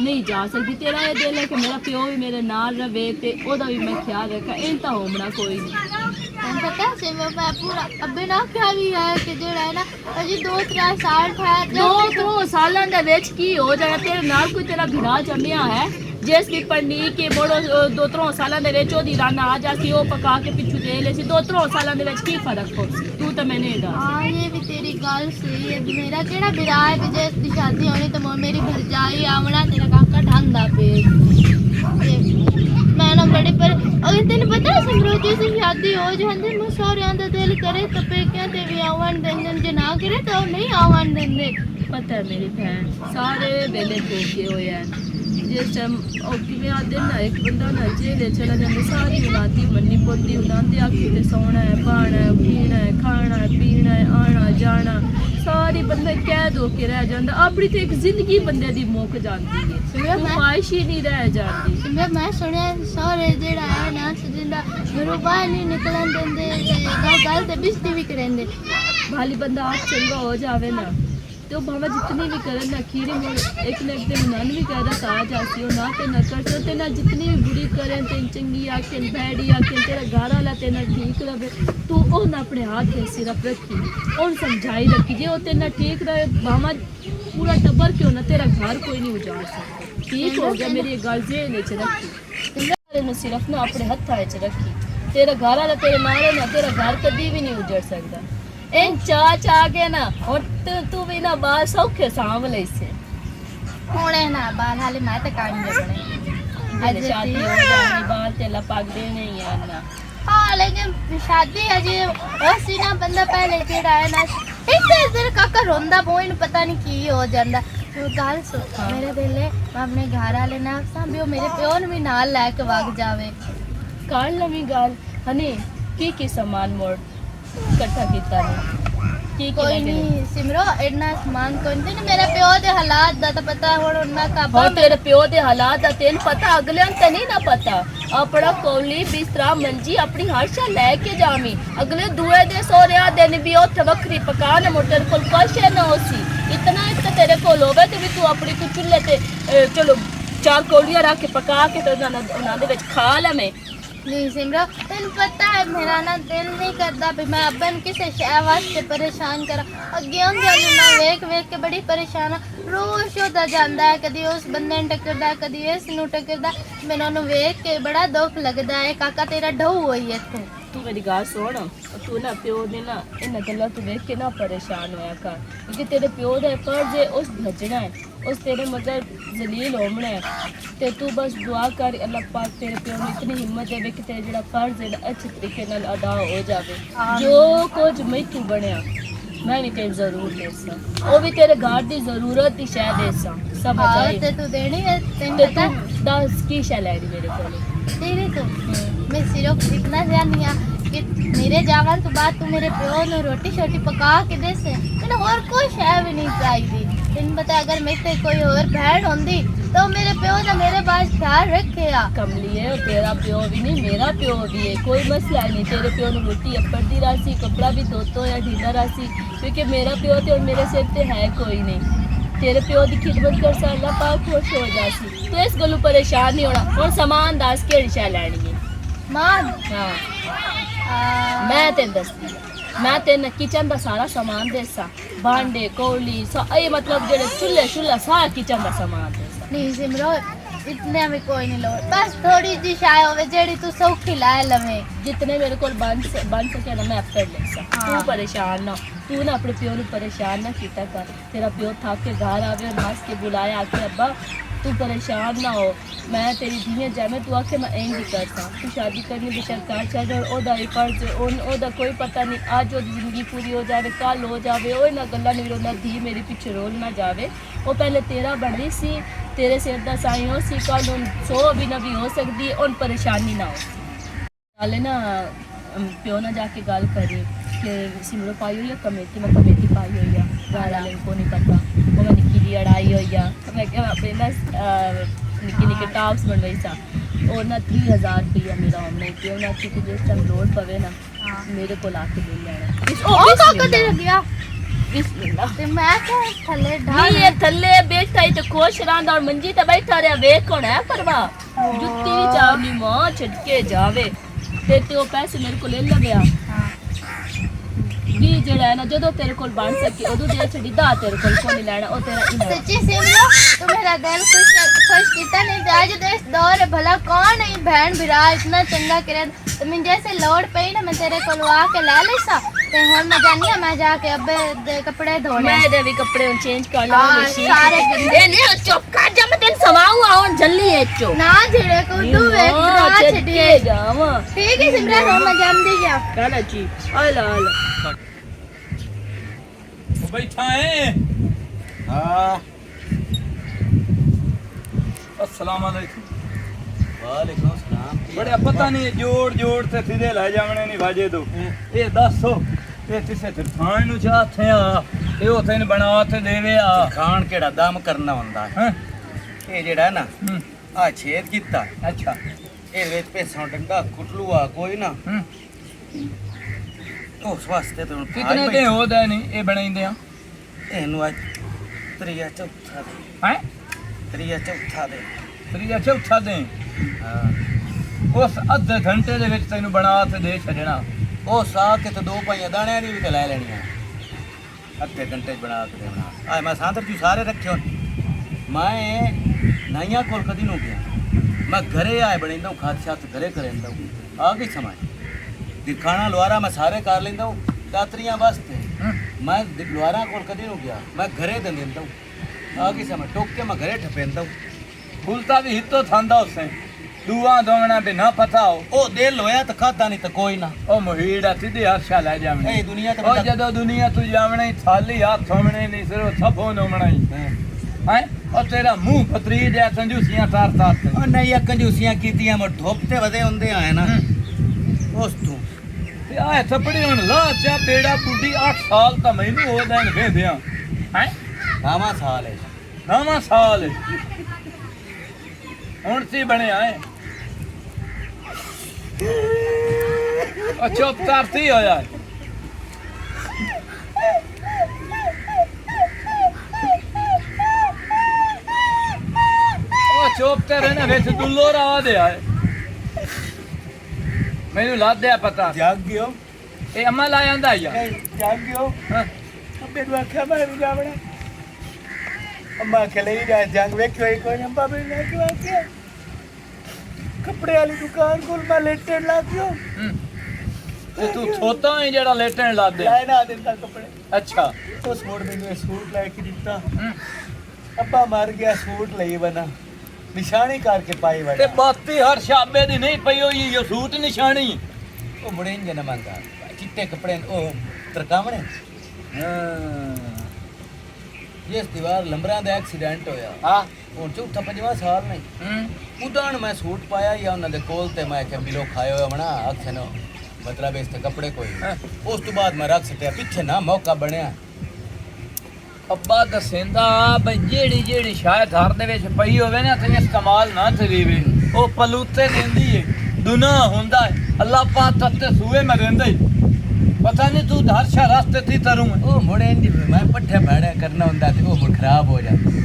नहीं जा सकती तेरा ये दिल है कि मेरा प्यो भी मेरे नाल रवे ते ओदा भी मैं ख्याल रखा इन तो होना कोई नहीं पता से मैं पूरा अबे ना क्या भी है कि जेड़ा है ना अजी 2-3 साल ठहर 2 सालों दे विच की हो जाए तेरे नाल कोई तेरा घिरा जमिया है जिस की पढ़नी के बड़ो 2-3 सालों दे विच ओदी राना आ जासी ओ पका के पिछू दे ले सी 2-3 सालों दे विच की फर्क पड़सी तू तो मैंने दस हां ये भी तेरी गल सही है मेरा केड़ा बिरा है कि जिस दी शादी होनी तो मेरी भरजाई आवना तेरा काका ढांदा पे मैं ना बड़े पर अगर तेन पता है समृद्धि से शादी हो जाती मैं सारे दा दिल करे तो पेकियां ते भी आवन देंदे जे ना करे तो नहीं आवन देंदे पता है मेरी बहन सारे वेले ठोके होए हैं जिस टाइम कि आते ना एक बंदा ना जेले चला जाता सारी उलादी मन्नी पोती उलादी आखी ते सोना है पाना है पीना है खाना है पीना है आना जाना सारी बंदा कैद होके रह जाता अपनी तो एक जिंदगी बंदे दी मुक जाती है ख्वाहिश ही नहीं रह जाती मैं सुनिया सारे जेड़ा है ना जिंदा घरों बाहर नहीं निकलन देंदे गल ते बिस्ती भी करेंदे भाली बंदा आप चंगा हो जावे ना तो भावा जितनी भी करन ना खीरे में एक न एक दिन मन भी कहदा ता जासी हो ना ते न कर तो ते ना जितनी भी बुरी करें ते चंगी आके बैडी आके तेरा घर वाला ते ना ठीक रहे तू ओ ना अपने हाथ में सिर्फ रखी और समझाई रखी जे ओ ते ना ठीक रहे भावा पूरा टब्बर क्यों ना तेरा घर कोई नहीं उजाड़ सकता ठीक हो गया मेरी गल जेल च रखी तेरे सिर्फ ना अपने हत्था च रखी तेरा घर वाला तेरे नाल है ना तेरा घर कभी भी नहीं उजड़ सकता इन चा के ना और तू भी ना बाल सौखे सांभ ले से होने ना बाल हाले मैं तो काम दे बने आज शादी हो जानी बाल तेला पग दे नहीं है ना हाँ लेकिन शादी अजी वैसी ना बंदा पहले जेड़ा है ना इधर काका रोंदा बोई न पता नहीं की हो जांदा तो गल सुन मेरे दिल है मैं अपने घर वाले ना सांभियो मेरे प्यो ने भी नाल लेके वग जावे काल नवी गल हनी की सामान मोड़ इकट्ठा कीता ने की कोई नहीं सिमरो इतना समान कोई नहीं मेरे प्यो दे हालात दा तो पता हुन उन्ना काबा हाँ तेरे प्यो दे हालात दा तेन पता अगले ते नहीं ना पता अपना कोली बिस्तरा मंजी अपनी हर शा लेके जावी अगले दुए दे सोरिया दिन भी ओथे वखरी पकान मोटर कोल कशे ना होसी इतना एक तो तेरे कोल होवे ते भी तू अपनी तू चुल्ले ते चलो चार कोलियां रख के पका के ते उन्हां दे विच खा लवे नहीं सिमरो तेन पता है मेरा ना दिल नहीं करता भी मैं अपन किसी शय वास्ते परेशान करा अगे मैं वेख वेख के बड़ी परेशान रोज होता जाता है कदी उस बंदे ने टकरदा है कदी इस नू टकरदा मैनू ओनू वेख के बड़ा दुख लगता है काका तेरा ढऊ होई इत्थों तू मेरी गल सुन तू ना प्यो ने ना इन गल्लां तू वेख के ना परेशान होया कर क्योंकि तेरे प्यो दे फर्ज है उस भजना है उस तेरे मगर जलील होना है ते तू बस दुआ कर अल्लाह पाक तेरे प्यो ने इतनी हिम्मत दे कि तेरा जेड़ा फर्ज है ना अच्छे तरीके नाल अदा हो जावे जो कुछ मैथू बनया मैं भी तेरे जरूर देसा वो भी तेरे घर दी जरूरत ही शय देसा सब हाँ जाए ते तू देनी है तेन ते पता तू दस की शय लैनी मेरे कोल तेरे तो मैं सिर्फ इतना जानी आ कि मेरे जावन तो बाद तू मेरे प्यो ने रोटी शोटी पका के दे से मैंने और कोई शय भी नहीं चाहिए तेन पता अगर मेरे कोई और बहन होंदी तो मेरे प्यो ने मेरे पास ख्याल रखे आ कमली है और तेरा प्यो भी नहीं मेरा प्यो भी है कोई मसला नहीं तेरे प्यो ने रोटी अपड़ती रासी कपड़ा भी धोतो या ढीला रासी क्योंकि मेरा प्यो तो और मेरे सिर पे है कोई नहीं तेरे प्यो की खिदमत कर सा अल्लाह पाक खुश हो जासी तो इस गलू परेशान नहीं होना और सामान दस केड़ी शै लैनी है मान हाँ मैं तेन दसदी मैं तेन किचन का सारा सामान देसा भांडे कौली ये मतलब जेडे चूल्हे चूल्हा सारा किचन का सामान देसा नहीं सिमरो इतने भी कोई नहीं लोड़ बस थोड़ी जी शाय होवे जेड़ी तू सौखी लाए लवे जितने मेरे को बन सके ना मैं अपने लेसा हाँ। तू परेशान ना तू ना अपने प्यो ने परेशान ना कीता कर तेरा प्यो थक के घर आवे और हंस के बुलाया आके अब्बा तू परेशान ना हो मैं तेरी धीए जावे तू आके मैं एंग ही करता तू शादी करनी बेशक कर चल और ओदा ही फर्ज ओदा कोई पता नहीं आज ओदी जिंदगी पूरी हो जावे कल हो जावे ओए ना गल्ला नहीं रोना धी मेरे पीछे रोल ना जावे वो पहले तेरा बन रही सी तेरे सिर दा साई हो सी कल उन 100 भी ना भी हो सकती उन परेशानी ना हो नाले ना प्यो ना जाके गल करी कि सिमरो पाई हुई है कमेटी में कमेटी पाई हुई है घर वाले को नहीं पता वो मैं निक्की दी अड़ाई हुई है मैं क्या अपने ना निक्के निक्के टॉप्स बनवाई सा और ना 3000 रुपया मेरा हमने कि ना कि जिस टाइम लोड पवे ना मेरे को लाके दे लेना ओ काका दे गया बिस्मिल्लाह ते मैं तो थल्ले ढा नहीं ये थल्ले बैठा ही तो खुश रहा और मंजी ते बैठा रहा वेख कौन है परवा जुत्ती भी चावनी मां छटके जावे ते वो पैसे मेरे को ले लग्या भी जेड़ा है ना जो तेरे को बन सके उदू दे छड़ी दा तेरे को नहीं लेना ओ तेरा इना सच्ची सिमरो तू मेरा दिल खुश किता नहीं आज तो इस दौर भला कौन है बहन बिरा इतना चंगा करे तो मैं जैसे लोड पई ना मैं तेरे को आके ले लेसा ते हुन मैं जानी मैं जाके अब्बे दे कपड़े धोने मैं दे भी कपड़े चेंज कर ला हाँ, सारे ए नहीं चुप कर जा मैं तेन समाऊ आवन जल्दी है चो ना जेड़े को तू वेख ना छड़िए जावा ठीक है सिमरन हो मैं जाम दी गया काला जी आला आला बैठा है हाँ अस्सलाम वालेकुम वालेकुम सलाम बड़े पता नहीं जोड़ जोड़ ते सीधे लै जावने नहीं वाजे दो ये दसो ते तिसे ते खान नु चाहते आ ते ओथे ने बना ते देवे आ खान केड़ा दम करना हुंदा हैं ये जेड़ा ना आ छेद कीता अच्छा ए विच पेसां डंडा कुटलू आ कोई ना उस वास्ते तो कितने दे हो दे नहीं ये बनाइंदे आ एनु आज त्रिया चौथा दे हैं त्रिया चौथा दे त्रिया चौथा दे हां उस अद्धे घंटे दे विच तैनू बना ते दे छड़ना ओ सा के तो दो पाइयां दाणे दी भी ते ले लेनी अद्धे घंटे च बना के देना आ मैं सांतर जी सारे रखे हो मैं नाइया कोल कदी नो गया मैं घरे आए बनेंदा हूं खाद शात घरे करेंदा हूं आ गई समझ दिखाना लुआरा मैं सारे कर लेंदा हूं दातरियां वास्ते मैं लुआरा कोल कदी नो गया मैं घरे दे देंदा हूं आ गई समझ टोक के मैं घरे ठपेंदा हूं फुलता भी हितो थांदा उसे दुआ दोवना भी ना पता हो ओ दिल होया तो खाता नहीं तो कोई ना ओ मुहीड़ा सीधे हर्षा ले जावणे ए दुनिया तो ओ जदों दुनिया तू जावणे ही थाली हाथ थोमणे नहीं सिर्फ सफो नोमणा ही हैं ओ तेरा मुंह पतरी दे कंजूसियां तार तार ओ नहीं कंजूसियां कीतियां मैं ढोपते वदे हुंदे आए ना उस तू ते आए थपड़ी हुन ला चा बेड़ा बुड्ढी 8 साल ता मैनू हो देन वेंदियां हैं नामा साल है नवां साल हुन सी बनया है ओ चुप करती होया चुप तेरे ने विच दुल्लो रहा दे आए मैनू ला दिया पता जाग गयो ए अम्मा ला आंदा या जाग गयो हाँ अबे दो आख्या मैं भी जावड़ा अम्मा के ले जा जंग वेखो एक कोई अम्मा भी ना क्यों आख्या कपड़े वाली दुकान कोल मैं लेटन लग गयो ते तू छोटा है जेड़ा लेटन ला दे लाए ना देता कपड़े अच्छा तो सूट मैंने सूट लेके दिता अब्बा मर गया सूट लई बना निशानी करके पाई ते बना बाती हर शाबे दी नहीं पई होई यो सूट निशानी ओ मुड़े इंजन मंगा चिट्टे कपड़े ओ तरकावणे जिस दीवार लंबरा दा एक्सीडेंट होया हां ਹੁਣ ਚੌਥਾ ਪੰਜਵਾਂ ਸਾਲ ਨਹੀਂ ਉਦਾਂ ਮੈਂ ਸੂਟ ਪਾਇਆ ਜਾਂ ਉਹਨਾਂ ਦੇ ਕੋਲ ਤੇ ਮੈਂ ਕਿ ਮਿਲੋ ਖਾਇਓ ਹੋਣਾ ਆਖੇ ਨਾ ਮਤਲਬ ਇਸ ਤੇ ਕੱਪੜੇ ਕੋਈ ਉਸ ਤੋਂ ਬਾਅਦ ਮੈਂ ਰੱਖ ਸਟਿਆ ਪਿੱਛੇ ਨਾ ਮੌਕਾ ਬਣਿਆ ਅੱਬਾ ਦਸੇਂਦਾ ਬਈ ਜਿਹੜੀ ਜਿਹੜੀ ਸ਼ਾਇਦ ਘਰ ਦੇ ਵਿੱਚ ਪਈ ਹੋਵੇ ਨਾ ਤੇ ਇਸਤੇਮਾਲ ਨਾ ਕਰੀਵੇ ਉਹ ਪਲੂਤੇ ਦਿੰਦੀ ਏ ਦੁਨਾ ਹੁੰਦਾ ਹੈ ਅੱਲਾਹ ਪਾਕ ਤੱਤੇ ਸੂਏ ਮੈਂ ਰਹਿੰਦਾ ਹੀ ਪਤਾ ਨਹੀਂ ਤੂੰ ਹਰ ਸ਼ਾ ਰਸਤੇ ਤੇ ਤਰੂੰ ਉਹ ਮੁੜੇ ਇੰਜ ਮੈਂ ਪੱਠੇ ਭਾੜਾ ਕਰਨਾ ਹੁੰਦਾ ਤੇ ਉਹ ਮੁੜ ਖਰਾਬ ਹੋ ਜਾਂਦਾ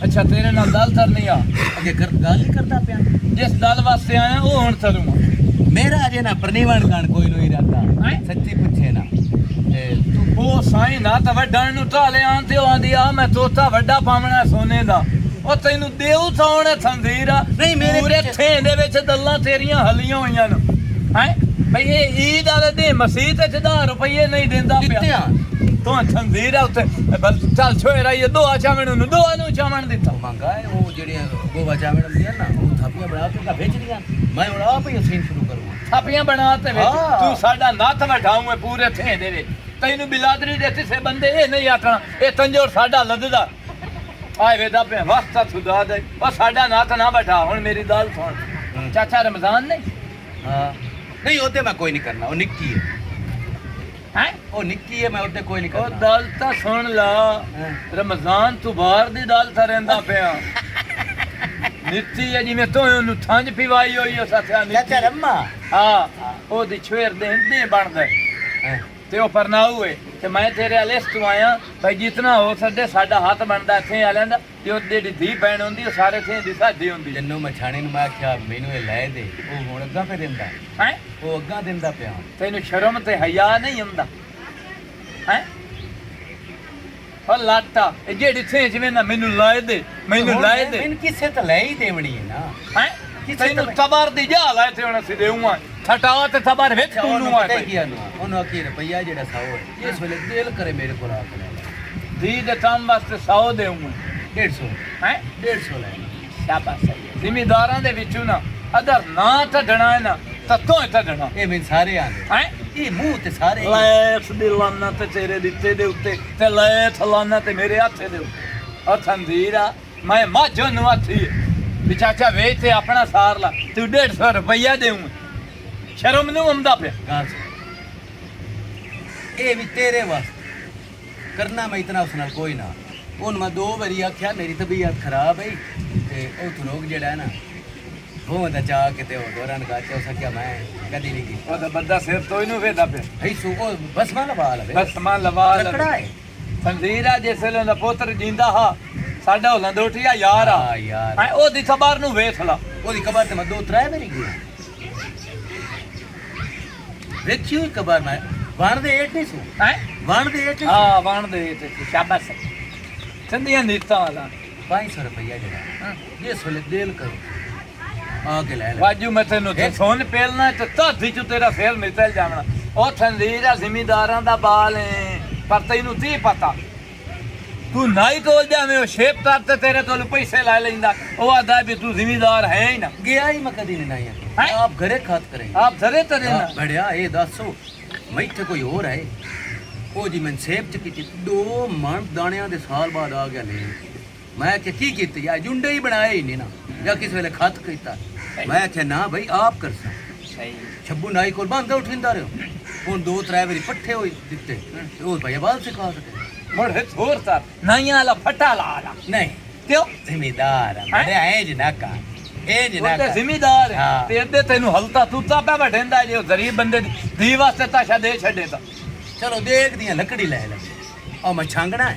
ਅੱਛਾ ਤੇਰੇ ਨਾਲ ਦਲ ਤਰ ਨਹੀਂ ਆ ਅੱਗੇ ਗੱਲ ਨਹੀਂ ਕਰਦਾ ਪਿਆ ਜਿਸ ਦਲ ਵਾਸਤੇ ਆਇਆ ਉਹ ਹੁਣ ਤਰੂੰ ਮੇਰਾ ਅਜੇ ਨਾ ਪ੍ਰਨੀਵਣ ਕਾਣ ਕੋਈ ਨਹੀਂ ਰਹਿੰਦਾ ਸੱਚੀ ਪੁੱਛੇ ਨਾ ਤੂੰ ਉਹ ਸਾਈ ਨਾ ਤਾਂ ਵੱਡਣ ਨੂੰ ਢਾਲੇ ਆਂ ਤੇ ਉਹ ਆਂਦੀ ਆ ਮੈਂ ਤੋਤਾ ਵੱਡਾ ਪਾਵਣਾ ਸੋਨੇ ਦਾ ਉਹ ਤੈਨੂੰ ਦੇਉ ਥਾਉਣੇ ਸੰਧੀਰ ਆ ਨਹੀਂ ਮੇਰੇ ਪੂਰੇ ਥੇਂ ਦੇ ਵਿੱਚ ਦੱਲਾਂ ਤੇਰੀਆਂ ਹਲੀਆਂ ਹੋਈਆਂ ਨੇ ਹੈ ਭਈ ਇਹ ਈਦ ਵਾਲੇ ਦੇ ਮਸਜਿਦ ਤੇ 1000 ਰੁਪਏ ਨਹੀਂ ਦਿੰਦਾ ਪਿਆ ਤੂੰ ਸੰਧੀਰ ਆ ਉੱਤੇ ਬਸ ਚੱਲ ਛੋਏ ਰਹੀ ਦੁਆ ਚਾਵਣ ਨੂੰ ਦੁਆ ਨੂੰ ਚਾਵਣ ਦਿੱਤਾ ਮੰਗਾ ਉਹ ਜਿਹੜੀਆਂ ਗੋਵਾ ਚਾਵਣ ਹੁੰਦੀਆਂ ਨਾ ਉਹ ਥਾਪੀਆਂ ਬਣਾ ਕੇ ਤਾਂ ਵੇਚਦੀਆਂ ਮੈਂ ਹੁਣ ਆਪ ਹੀ ਸੀਨ ਸ਼ੁਰੂ ਕਰੂੰਗਾ ਥਾਪੀਆਂ ਬਣਾ ਤੇ ਵਿੱਚ ਤੂੰ ਸਾਡਾ ਨੱਥ ਵਢਾਉਂ ਪੂਰੇ ਥੇਂ ਦੇ ਵਿੱਚ ਤੈਨੂੰ ਬਿਲਾਦਰੀ ਦੇ ਕਿਸੇ ਬੰਦੇ ਇਹ ਨਹੀਂ ਆਖਣਾ ਇਹ ਤੰਜੋਰ ਸਾਡਾ ਲੱਦਦਾ ਆਏ ਵੇਦਾ ਪਿਆ ਵਾਸਤਾ ਖੁਦਾ ਦੇ ਉਹ ਸਾਡਾ ਨੱਥ ਨਾ ਵਢਾ ਹੁਣ ਮੇਰੀ ਗੱਲ ਸੁਣ ਚਾਚਾ ਰਮਜ਼ਾਨ ਨਹੀਂ ਹਾਂ ਨਹੀਂ ਉਹਦੇ ਮੈਂ ਕੋਈ ਨਹੀਂ ਕਰਨਾ ਉਹ ਨਿੱਕੀ ਹੈ ਹੈ ਉਹ ਨਿੱਕੀ ਹੈ ਮੈਂ ਉਹਦੇ ਕੋਈ ਨਹੀਂ ਉਹ ਕਰਨਾ ਦਲ ਤਾਂ ਸੁਣ ਲਾ ਰਮਜ਼ਾਨ ਤੋਂ ਬਾਹਰ ਦੀ ਦਲ ਤਾਂ ਰਹਿੰਦਾ ਪਿਆ ਨਿੱਤੀ ਹੈ ਜਿਵੇਂ ਤੂੰ ਉਹਨੂੰ ਥੰਜ ਪਿਵਾਈ ਹੋਈ ਉਹ ਸਾਥਿਆ ਚਾਚਾ ਰੰਮਾ ਹਾਂ ਉਹਦੀ ਛੇਰ ਦੇ ਹਿੰਦੇ ਬਣਦਾ ਤੇ ਉਹ ਪਰਨਾਉ ਹੈ ਤੇ ਮੈਂ ਤੇਰੇ ਵਾਲੇ ਤੋਂ ਆਇਆ ਭਾਈ ਜਿਤਨਾ ਹੋ ਸਕਦੇ ਸਾਡਾ ਹੱਥ ਬਣਦਾ ਇੱਥੇ ਵਾਲਿਆਂ ਦਾ ਤੇ ਉਹ ਜਿਹੜੀ ਧੀ ਭੈਣ ਹੁੰਦੀ ਉਹ ਸਾਰੇ ਥੇ ਦੀ ਸਾਡੀ ਹੁੰਦੀ ਜੰਨੂ ਮਛਾਣੀ ਨੂੰ ਮੈਂ ਆਖਿਆ ਮੈਨੂੰ ਇਹ ਲੈ ਦੇ ਉਹ ਹੁਣ ਅੱਗਾ ਪੇ ਦਿੰਦਾ ਹੈ ਉਹ ਅੱਗਾ ਦਿੰਦਾ ਪਿਆ ਤੈਨੂੰ ਸ਼ਰਮ ਤੇ ਹਯਾ ਨਹੀਂ ਹੁੰਦਾ ਹੈ ਉਹ ਲਾਟਾ ਇਹ ਜਿਹੜੀ ਥੇ ਜਿਵੇਂ ਨਾ ਮੈਨੂੰ ਲਾਏ ਦੇ ਮੈਨੂੰ ਲਾਏ ਦੇ ਮੈਨੂੰ ਕਿਸੇ ਤਾਂ ਲੈ ਹੀ ਦੇਵਣੀ ਹੈ ਨਾ ਹੈ ਤੈਨੂੰ ਤਬਰ ਦੀ ਜਾ ਲਾਏ ਤੇ ਹੁਣ ਅਸੀਂ ਦੇਵਾਂ ਠਟਾ ਤੇ ਤਬਰ ਵਿੱਚ ਤੂੰ ਨੂੰ ਆ ਉਹਨੂੰ ਆਖੀ ਰੁਪਈਆ ਜਿਹੜਾ 100 ਹੈ ਇਸ ਵੇਲੇ ਦਿਲ ਕਰੇ ਮੇਰੇ ਕੋਲ ਆ ਕੇ ਦੀ ਦੇ ਕੰਮ ਵਾਸਤੇ 100 ਦੇਵਾਂ 150 ਹੈ 150 ਲੈ ਸ਼ਾਬਾਸ਼ ਜ਼ਿਮੀਦਾਰਾਂ ਦੇ ਵਿੱਚੋਂ ਨਾ ਅਦਰ ਨਾ ਛੱਡਣਾ ਹੈ ਨਾ ਤਾਂ ਤੂੰ ਛੱਡਣਾ ਇਹ ਮੈਂ ਸਾਰੇ ਆਂਦੇ ਹੈ ਇਹ ਮੂੰਹ ਤੇ ਸਾਰੇ ਲੈਸ ਦੀ ਲਾਨਾ ਤੇ ਤੇਰੇ ਦਿੱਤੇ ਦੇ ਉੱਤੇ ਤੇ ਲੈਸ ਲਾਨਾ ਤੇ ਮੇਰੇ ਹੱਥੇ ਦੇ ਉੱਤੇ ਉਹ ਸੰਧੀਰਾ ਮੈਂ ਮਾਝੋਂ ਨੂੰ ਹੱਥੀ ਵੀ ਚਾਚਾ ਵੇਚ ਤੇ ਆਪਣਾ ਸਾਰ ਲਾ ਤੂੰ 150 ਰੁਪਈਆ ਦੇਉਂ ਸ਼ਰਮ ਨੂੰ ਆਉਂਦਾ ਪਿਆ ਗਾਲ ਇਹ ਵੀ ਤੇਰੇ ਵਾਸਤੇ ਕਰਨਾ ਮੈਂ ਇਤਨਾ ਉਸ ਨਾਲ ਕੋਈ ਨਾ ਉਹਨੂੰ ਮੈਂ 2 ਵਾਰੀ ਆਖਿਆ ਮੇਰੀ ਤਬੀਅਤ ਖਰਾਬ ਹੈ ਤੇ ਉਹ ਤੂੰ ਲੋਕ ਜਿਹੜਾ ਹੈ ਨਾ ਉਹ ਦਾ ਚਾਹ ਕਿਤੇ ਉਹ ਦੌਰਾਨ ਗਾਚੇ ਹੋ ਸਕਿਆ ਮੈਂ ਕਦੀ ਨਹੀਂ ਕੀਤਾ ਉਹਦਾ ਬੰਦਾ ਸਿਰ ਤੋਂ ਇਹਨੂੰ ਵੇਦਾ ਪਿਆ ਭਈ ਸੂ ਉਹ ਬਸ ਮਾਂ ਲਵਾ ਲਵੇ ਬਸ ਸਮਾਨ ਲਵਾ ਲੱਕੜਾ ਹੈ ਸੰਧੀਰਾ ਜਿਸ ਵੇਲੇ ਦਾ ਪੁੱਤਰ ਜਿੰਦਾ ਹਾ ਸਾਡਾ ਹੋਲਾਂ ਦੋਟੀਆ ਯਾਰ ਆ ਹਾਂ ਯਾਰ ਹੈ ਉਹਦੀ ਖਬਰ ਨੂੰ ਵੇਖ ਲਾ ਉਹਦੀ ਕਬਰ ਤੇ ਮੈਂ 2-3 ਵਾਰੀ ਗਿਆ ਵੇਖੀ ਹੋਈ ਕਬਰ ਮੈਂ ਵਣ ਦੇ ਏਟ ਨਹੀਂ ਸੂ ਹੈ ਵਣ ਦੇ ਏਟ ਹਾਂ ਵਣ ਦੇ ਤੇ ਸ਼ਾਬਾਸ਼ ਸੰਧੀਆਂ ਨੀਤਾਂ ਵਾਲਾ 500 रुपया जरा जिस वेले दिल करो आके ले ले वाजू मैं तेन सोन पेलना तो ताधी चू तेरा फेर निकल जाना ओ थंदीर जिमीदारां दा बाल है पर तैनू ती पता तू नाई कोल जावे ओ शेप तार ते तेरे तो पैसे ला लेंदा ओ आदा भी तू जिमीदार है ही ना गया ही मैं कदी नहीं हैं? आया आप घरे खात करें आप धरे तरे ना बढ़िया ये दसो मैं इत्थे कोई और है ओ जी मैं सेब च की 2 मन दाणियां दे साल बाद आ गया नहीं मैं क्या की कीती यार जुंडे ही बनाए ही नहीं ना या किस वेले खत कीता मैं क्या ना भाई आप कर सा सही छब्बू नाई कोल बंद उठिंदा रहो हुन 2-3 बारी पट्ठे होई दित्ते ओ भाई बाल सिखा सके मोड़े छोर तार नाइया वाला फटा ला नहीं क्यों जिम्मेदार है बड़े आए जी ना का ए जी ना ਉਹ ਤੇ का ਜ਼ਿਮੀਦਾਰ ਹੈ ਹਾਂ। ਤੇ ਅੱਧੇ ਤੈਨੂੰ ਹਲਤਾ ਤੂਤਾ ਪੈ ਬੈਠੇਂਦਾ ਜੇ ਉਹ ਗਰੀਬ ਬੰਦੇ ਦੀ ਧੀ ਵਾਸਤੇ ਤਾਸ਼ਾ ਦੇ ਛੱਡੇ ਤਾਂ चलो देख दिया लकड़ी ले ले और मैं छांगना है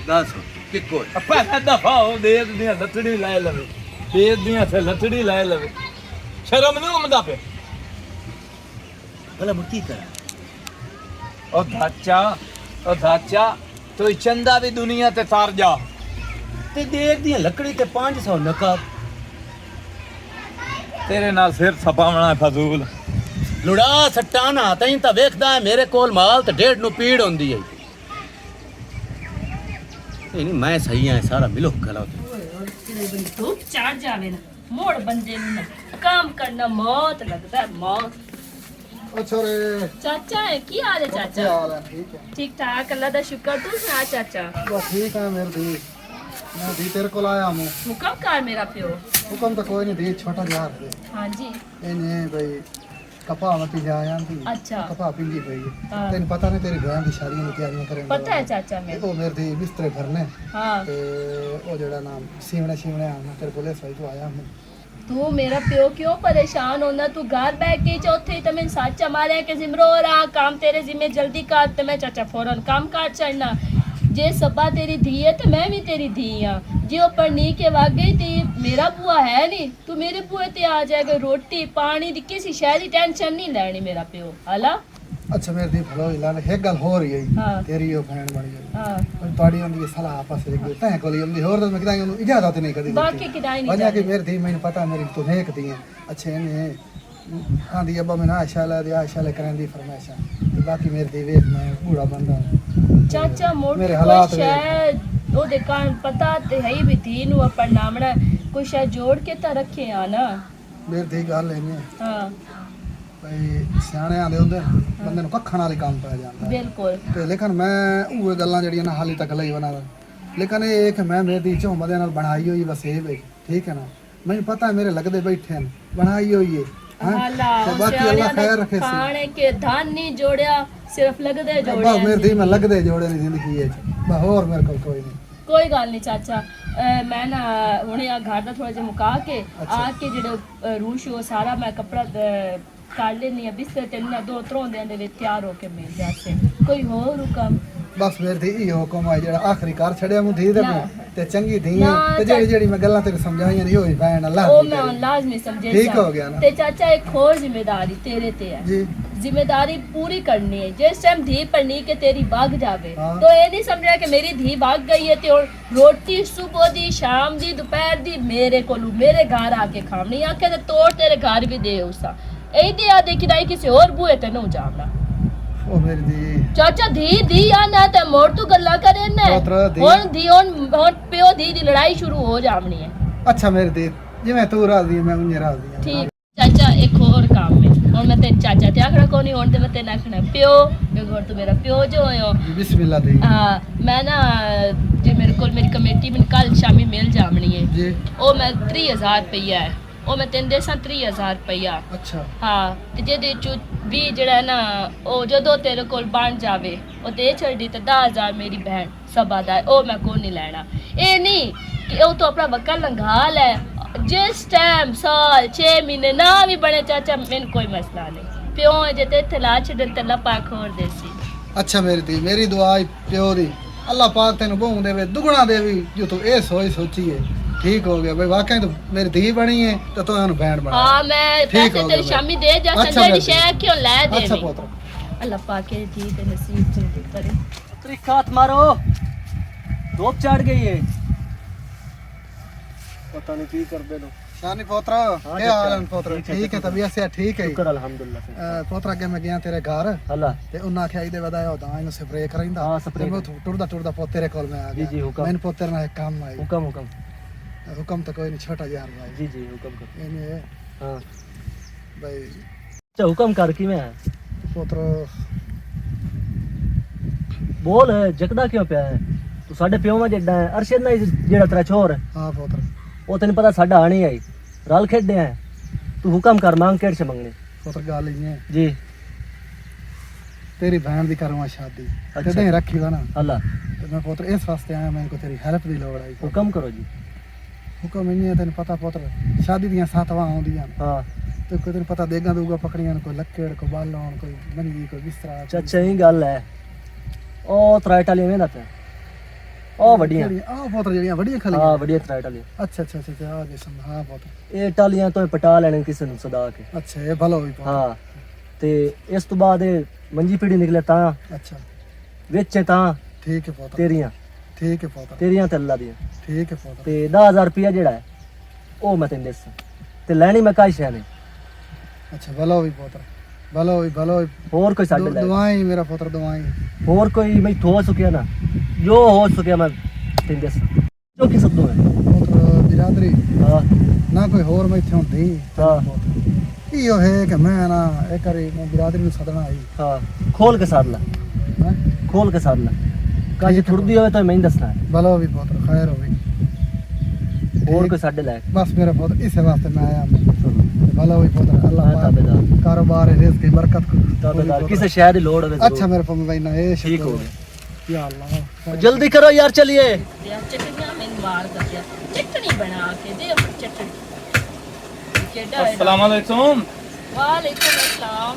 दस कि कोई ਪਹਿਲਾਂ ਦਫਾ ਹੋ ਦੇ ਦੀਆਂ ਲੱਤੜੀ ਲੈ ਲਵੇ ਦੇ ਦੀਆਂ ਤੇ ਲੱਤੜੀ ਲੈ ਲਵੇ ਸ਼ਰਮ ਨਹੀਂ ਆਉਂਦਾ ਪਿਆ भला मैं की करा ਉਹ ਧਾਚਾ ਤੂੰ ਚੰਦਾ ਵੀ ਦੁਨੀਆ ਤੇ ਤਾਰ ਜਾ ते देख दिया लकड़ी ते 500 नकाब ਤੇਰੇ ਨਾਲ ਸਿਰ ਛਪਾਵਣਾ ਫਜ਼ੂਲ लुड़ा सट्टाना तई ता वेखदा है मेरे कोल माल ते 1.5 नु पीड़ होंदी है नहीं मैं सही है सारा मिलो गला धूप चढ़ जावे ना मोड़ बंदे ਨੂੰ ਨਾ काम करना मौत लगता है मौत ओ छोरे चाचा है की हाल है क्या चाचा हाल है ठीक है ठीक ठाक अल्लाह दा शुक्र तू सुना चाचा बस ठीक है मेरे दी मैं दी तेरे को आया हूँ हुक्म कर मेरा प्यो हुक्म तो कोई नहीं दी छोटा यार थे हाँ जी इन्हें भाई कपा मत जा आंटी अच्छा कपा पिंगी पई हाँ। तेन पता नहीं तेरी बहन की शादी में तैयारियां करें पता है चाचा मैं ओ मेरे दी बिस्तरे भरने हाँ ते ओ जेड़ा नाम सीवने आना तेरे बोले सही तो आया हूँ तू मेरा प्यो क्यों परेशान होना तू घर बैठ के चौथे ही तमें साचा मारे कि जिमरो रहा काम तेरे जिम्मे जल्दी कर ते मैं चाचा फौरन काम काट चढ़ना जे सबा तेरी धी है तो मैं भी तेरी धी हाँ जे वो पढ़नी के वाग गई थी मेरा बुआ है नहीं तू मेरे बुए ते आ जाएगा रोटी पानी दी किसी शहर की टेंशन नहीं लेनी मेरा प्यो हला अच्छा मेरे दी भलो इलाल एक गल हो रही है हाँ। तेरी ओ बहन बन गई हाँ और तोड़ी होंदी सलाह आपस में तै कोली होंदी और तो मैं किदा ओनु इजाजत नहीं कदी बाकी किदाई नहीं वजह कि जाने। मेरी दी मैंने पता मेरी तो नेक दी है अच्छे ने आंदी अब्बा मैं आशा ला दे आशा ले करन दी फरमाइशा ते बाकी मेरी दी वेख मैं बूढ़ा बंदा हूं। चाचा मोड़ मेरे कोई हालात वे। शायद ओ दुकान पता ते है ही भी थी नु अपन नामना कोई शायद जोड़ के ता रखे आ ना मेरी दी गल है हाँ भाई सियाणे आंदे हुंदे बंदे नु कखण वाली काम पै जांदा बिल्कुल ते लेकिन मैं उहे गल्लां जड़ियां ना हाली तक लई बना लेकिन ये कि मैं मेरी दी चो मदे नाल बनाई होई बस ये भाई ठीक है ना मैंने पता है मेरे लगदे बैठे हैं बनाई होई है हाँ? अल्लाह तो बाकी अल्लाह खैर रखे सी खाने के धन नहीं जोड़या सिर्फ लगदे बस जोड़या मेरे दी में लगदे जोड़े नहीं जिंदगी है बस और मेरे को कोई नहीं कोई गल नहीं चाचा मैं ना हुणे आ घर दा थोड़ा जिहा मुका के आके जेड़े रूश हो सारा मैं कपड़ा काट लेनी है बिस्तर ते ना 2-3 दिन दे विच तैयार होके मिल जाते कोई होर हुकम बस मेरे दी ई हुकम है जेड़ा आखिरी कार छड़िया मुंह धी दे ना। ते चंगी धी ना, ते जेड़ी जेड़ी मैं गल्लां तेरे समझाईयां नहीं होई भैन अल्लाह ओ दी मैं तेरी। लाजमी समझे ठीक हो गया ना। ते चाचा एक और जिम्मेदारी तेरे ते है जी जिम्मेदारी पूरी करनी है जिस टाइम धी पढ़नी के तेरी भाग जावे हाँ। तो ये नहीं समझा कि मेरी धी भाग गई है तो रोटी सुबह दी शाम दी दोपहर दी मेरे कोलू मेरे घर आके खावनी आके ते तोड़ तेरे घर भी दे उसा यही दे आ देखी दाई किसी और बुए ते न जावना ओ मेरी दी चाचा धी धी आ ना ते मोड़ तू गल्ला करे ने पोतरा धी। हुन धी हुन प्यो धी दी लड़ाई शुरू हो जावनी है अच्छा मेरी दी जिवें तू राजी है मैं उन्हें राजी हां ठीक चाचा एक और काम में और मैं तेरे चाचा ते आखड़ा कोनी हुन ते मैं तेरे आखना प्यो क्योंकि हुन तू मेरा प्यो जो हो बिस्मिल्लाह दी हाँ मैं ना जे मेरे को मेरी कमेटी में कल शामी मिल जावनी है जी ओ मैं 30,000 रुपया है ओ मैं तेन देसा 30,000 रुपया अच्छा हाँ ते जेदे चो भी जेड़ा है ना ओ जदों तेरे कोल बन जावे ओ दे छड़ी ते 10,000 मेरी बहन सबा दा है, ओ मैं को नहीं लेना ए नहीं कि ओ तो अपना वक्का लंघा ले जिस टाइम साल 6 महीने ना भी बने चाचा मैंने कोई मसला नहीं प्यो जे ते थला छड़न ते लपा खोर देसी अच्छा मेरी दी मेरी दुआ है प्यो दी अल्लाह पाक तेन बहु देवे दुगना देवी जो तू ए सोची है ठीक हो गया भाई वाकई तो मेरी धी बनी है तो तू एनु बहन बना हाँ मैं ठीक पैसे हो तेरी गया शामी दे जा अच्छा संजय दी बेटी। शहर क्यों ले दे अच्छा पुत्र अल्लाह पाक के दी ते नसीब जल्दी करे तरीका हाथ मारो धूप चढ़ गई है पता नहीं की कर दे लो। शानी पोत्र क्या हाल है पोत्र? ठीक है, तबीयत से ठीक है। शुक्र अल्हम्दुलिल्लाह। पोत्र के मैं गया तेरे घर हला ते उन्हें आख्या इदे वदाया होता इनु स्प्रे करिंदा। हाँ, स्प्रे मैं टुरदा टुरदा पोतेरे कोल में आ जी जी गया। हुक्म मैंने पोतेरे ना एक काम आई। हुक्म हुक्म हुक्म तो कोई नहीं, छोटा यार भाई। जी जी हुक्म कर। इन्हें हाँ भाई अच्छा हुक्म कर कि मैं पोत्र बोल जगदा क्यों पिया है तू साडे प्यो में जड्डा है अरशद ना जेड़ा तेरा छोर है हाँ पोत्र वो तेन पता साडा आनी आई रल खेडे हैं तू हुक्म कर मांग केड़ से मंगनी पोत्र गाल ही है जी तेरी बहन दी करूँगा शादी। अच्छा। ते रखी वा ना अल्लाह तो मैं पोत्र इस वास्ते आया, मैं तेरी हेल्प दी लोड़ आई। हुक्म करो जी। हुक्म इन्हीं है तेन पता पोत्र शादी दियां 7 वां आउंदियां हाँ तो कोई तेन पता देगा दूगा पकड़ियां कोई लक्कड़ कोई बालन कोई मंजी कोई बिस्तरा। अच्छा ही गल है ओ त्राइट वाली में पे ओ वडियां आ पोत्र जड़ियां वडियां खली। हाँ वडियां त्राइट वाली अच्छा अच्छा अच्छा आ गए समझ। हाँ पोत्र ये टालियां तो पटा लेने किसी नु सदा के। अच्छा ये भलो हुई पोत्र। हाँ ते इस तो बाद मंजी पीढ़ी निकले ता अच्छा वेचे ता ठीक है पोत्र तेरियां ठीक है पोत्र तेरियां ते अल्लाह दियां ठीक है पोत्र। ते 10000 रुपया जेड़ा है ओ मैं तेन दस ते लैनी मैं काई शै नहीं अच्छा भलो हुई पोत्र भलो हुई और कोई साडे ले दुआई मेरा पोत्र दुआई। और कोई मैं हो सकिया ना जो हो सकिया मैं तेन दस जो की सब है पोत्र बिरादरी हाँ ना कोई होर मैं इत्थे हुंदी। हाँ इयो है कि मैं ना एक बारी मैं बिरादरी नु सदना आई। हाँ खोल के साध ला हैं खोल के साध ला काजी थुड़दी होवे तो मैं ही दसना है भलो हुई पोत्र खैर हुई। और कोई साडे लायक बस मेरा पोत्र इस वास्ते मैं आया मैं भलो हुई पोत्र अल्लाह हाँ, पाक ताबेदार। कारोबार रिज़्क की बरकत को ताबेदार किसे शहर की लोड़ है अच्छा मेरे को भाई ना ये ठीक हो गया या अल्लाह जल्दी करो यार चलिए यार चटनियां मैं वार कर दिया चटनी बना के दे अब चटनी केड़ा है अस्सलाम वालेकुम। वालेकुम अस्सलाम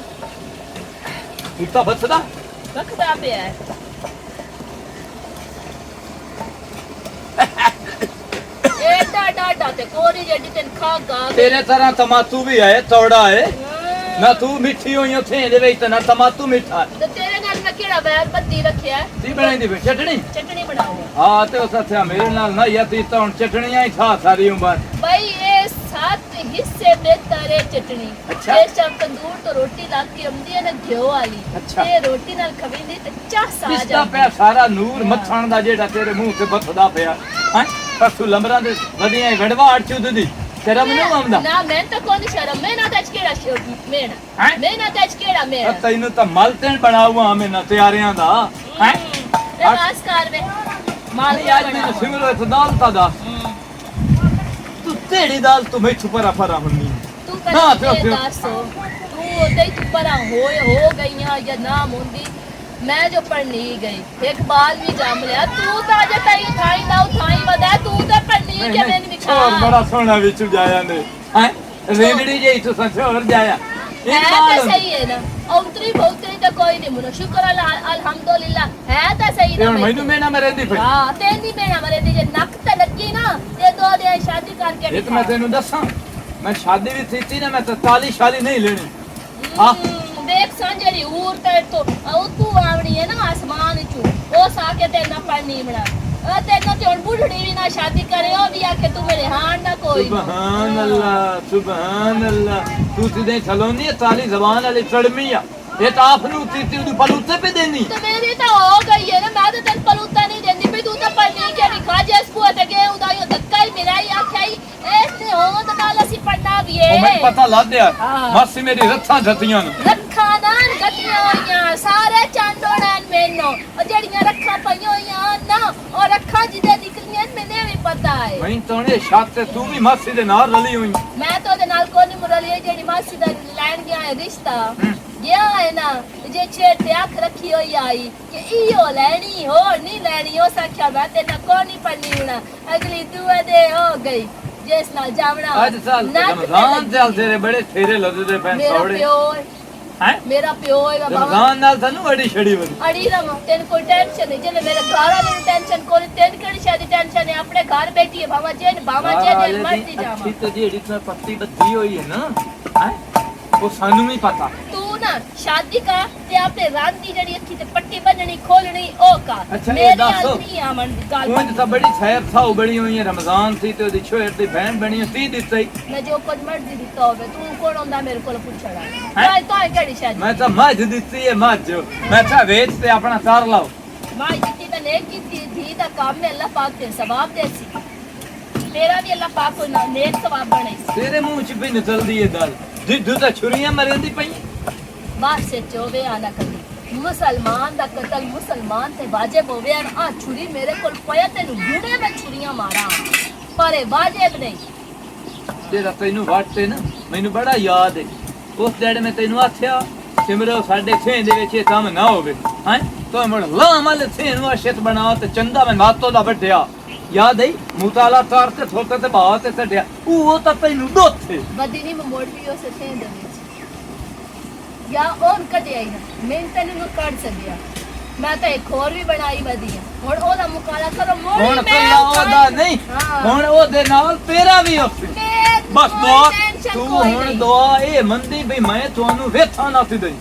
कुत्ता बचदा बखदा पे है एटा डाटा ते कोरी जड़ी तेन खा गा तेरे तरह तमातू भी है चौड़ा है ना तू मिठी होई थे दे विच ना तमातू मिठा है। ते तेरे नाल मैं केड़ा बैर पत्ती रखया है ती बनाई दी चटनी चटनी बनाओ हाँ ते उस अच्छा मेरे नाल ना या ती तो चटनियां ही खा सारी उम्र। भाई ये 7 हिस्से बेहतर है चटनी अच्छा। ये सब तंदूर तो रोटी ला के आंदी है ना घिओ वाली अच्छा। ये रोटी नाल खवेंदी ते चास आ किसका जा पे सारा नूर मच्छण दा जेड़ा तेरे मुंह से बथदा पिया हैं परसू लंबरा दे वदियां गड़वा अड़चुद दी शर्म नहीं आंदा ना मैं तो कोन शर्म मैं ना तच केड़ा मेना हैं? मैं ना तच केड़ा मेना तैनू तो मलतेन बनाऊआ हमें ना तैयारियां दा हैं नमस्कार वे माल नहीं आज मैंने सिमरो इस दाल ता दा तू तेरी दाल तू मैं छुपरा फरा हुन्नी तू ना, कर फिर- दासो तू ओदे तू परा हो गईयां या ना होंदी मैं जो पढ़नी गई एक बाल भी जम लिया तू तो अजे तई थाई ना थाई वदा तू तो पढ़नी के मैंने भी खा छोर बड़ा सोना विच जाया ने हैं रेंगड़ी जेई तू छोर जाया है तो सही है ना औतरी बहुतरी तो कोई नहीं मुनो शुक्र अल्हम्दुलिल्लाह है तो सही ना मैनू मेना में रहंदी फिर हां तेनी मेरा मरे दी जे नक ते लगी ना ते दो दे शादी करके ये तो मैं तेनू दसा मैं शादी भी थी ना मैं तो ताली शाली नहीं लेनी हाँ देख संजरी ऊर ते तो तू आवनी है ना आसमान चू ओ साके ते ना पढ़नी बना ते ना ते बुढ़ड़ी भी ना शादी करे ओ भी आके तू मेरे हां ना कोई सुभान अल्लाह तू सीधे सलोनी ताली जबान वाली चढ़मी आ ये तो आपनु तीती नु पलूते पे देनी तो मेरी तो हो गई है ना मैं तो तेन पलूता नहीं देंदी भाई तू तो पढ़नी के नहीं खा जस बुआ ते गए उदायो धक्का ही मेरा ही आखाई ऐसे हो तो काला सी पढ़ना भी ओ मैं है पता ला दिया हाँ। मासी मेरी रत्था जतियां रखा नान गतियां होइयां सारे चांदोड़न मैनो और जड़ियां रखा पईयो होइयां ना और रखा जिदे निकलियां मैंने भी पता है मैं तोने शाते तू भी मासी दे नाल रली हुई मैं तो दे नाल कोनी मुरली जेड़ी मासी दा लैंड गया है रिश्ता गया है ना जे छेड़ ते आंख रखी होई आई कि इयो लेनी हो नहीं लेनी हो सख्या मैं ते ना कोनी पढ़नी होना अगली दुआ दे हो गई जिस नाल जावड़ा आज साल रमजान चल तेरे बड़े फेरे लददे पैन मेरा सौड़े प्यो हैं मेरा प्यो है बाबा रमजान नाल तनु बड़ी छड़ी बड़ी अड़ी रम तेन कोई टेंशन नहीं जने मेरे घर वाले टेंशन कोई तेन कड़ी शादी टेंशन है अपने घर बैठी है बाबा जेन मर्जी जावा अच्छी तो जेड़ी तो पत्ती बत्ती होई है ना हैं वो सानू नहीं पता तू ना शादी का ते अपने रांदी जड़ी अखी ते पट्टी बन्ननी खोलनी ओ का अच्छा, ये मेरी दस। आदमी आमन गाल ਉਂਝ ਤਾਂ ਬੜੀ ਖੈਰ ਸਾਉ ਬਣੀ ਹੋਈ ਹੈ ਰਮਜ਼ਾਨ ਸੀ ਤੇ ਉਹਦੀ ਛੋਹਰ ਦੀ ਭੈਣ ਬਣੀ ਹੋਈ ਸੀ ਦਿੱਤੀ मैं जो कुछ मर्जी दिता होवे तू कौन होंदा मेरे को पूछड़ा तो केड़ी शादी ਮੈਂ ਤਾਂ ਮੱਝ ਦਿੱਤੀ ਹੈ ਮੱਝ ਮੈਂ ਤਾਂ ਵੇਚ ਤੇ ਆਪਣਾ ਸਾਰ ਲਾਓ माई जितनी तो नेक की थी दा काम में अल्लाह पाक ते सवाब दे सी तेरा भी अल्लाह पाक को ना नेक सवाब बने ਤੇਰੇ ਮੂੰਹ ਚ ਵੀ ਨਿਕਲਦੀ ਹੈ ਗੱਲ ਜਿੱਦੂ ਤਾਂ ਛੁਰੀਆਂ ਮਰੇਂਦੀ ਪਈ बात से चोवे आना कभी मुसलमान दा कत्ल मुसलमान ते वाजिब होवे आ छुरी मेरे कोल पया तेनु गुड़े में छुरियां मारा पर ए वाजिब नहीं ਤੇਰਾ ਤੈਨੂੰ ਵਾਟੇ ਨਾ ਮੈਨੂੰ ਬੜਾ ਯਾਦ ਹੈ ਉਸ ਦਿਨ ਮੈਂ ਤੈਨੂੰ ਆਖਿਆ ਸਿਮਰੋ ਸਾਡੇ ਥੇ ਦੇ ਵਿੱਚ ਇਹ ਕੰਮ ਨਾ ਹੋਵੇ ਹੈ ਤੋ ਮੁੜ ਲਾਮਲ ਥੇ ਨੂੰ ਅਸ਼ਤ ਬਣਾ ਤੇ ਚੰਦਾ ਮੈਂ ਨਾਤੋਂ ਦਾ ਵੱਡਿਆ ਯਾਦ ਹੈ ਮੁਤਾਲਾ ਤਾਰ ਤੇ ਥੋਤੇ ਤੇ ਬਾਹ ਤੇ ਛੱਡਿਆ ਉਹ ਤਾਂ ਤੈਨੂੰ ਦੋਥੇ बदीनी में मोड़ भी हो सकते हैं दे या और कदे आई ना मैं तेनु नु काट सकिया मैं तो एक और भी बनाई बदी हुन ओदा मुकाला करो मोड़ ਹੁਣ ਕੱਲਾ ਉਹਦਾ ਨਹੀਂ ਹੁਣ ਉਹਦੇ ਨਾਲ ਤੇਰਾ ਵੀ ਉੱਥੇ ਬਸ ਦੁਆ ਤੂੰ ਹੁਣ ਦੁਆ ਇਹ ਮੰਦੀ ਵੀ ਮੈਂ ਤੁਹਾਨੂੰ ਵੇਥਾ ਨਾ ਸੀ ਦਈ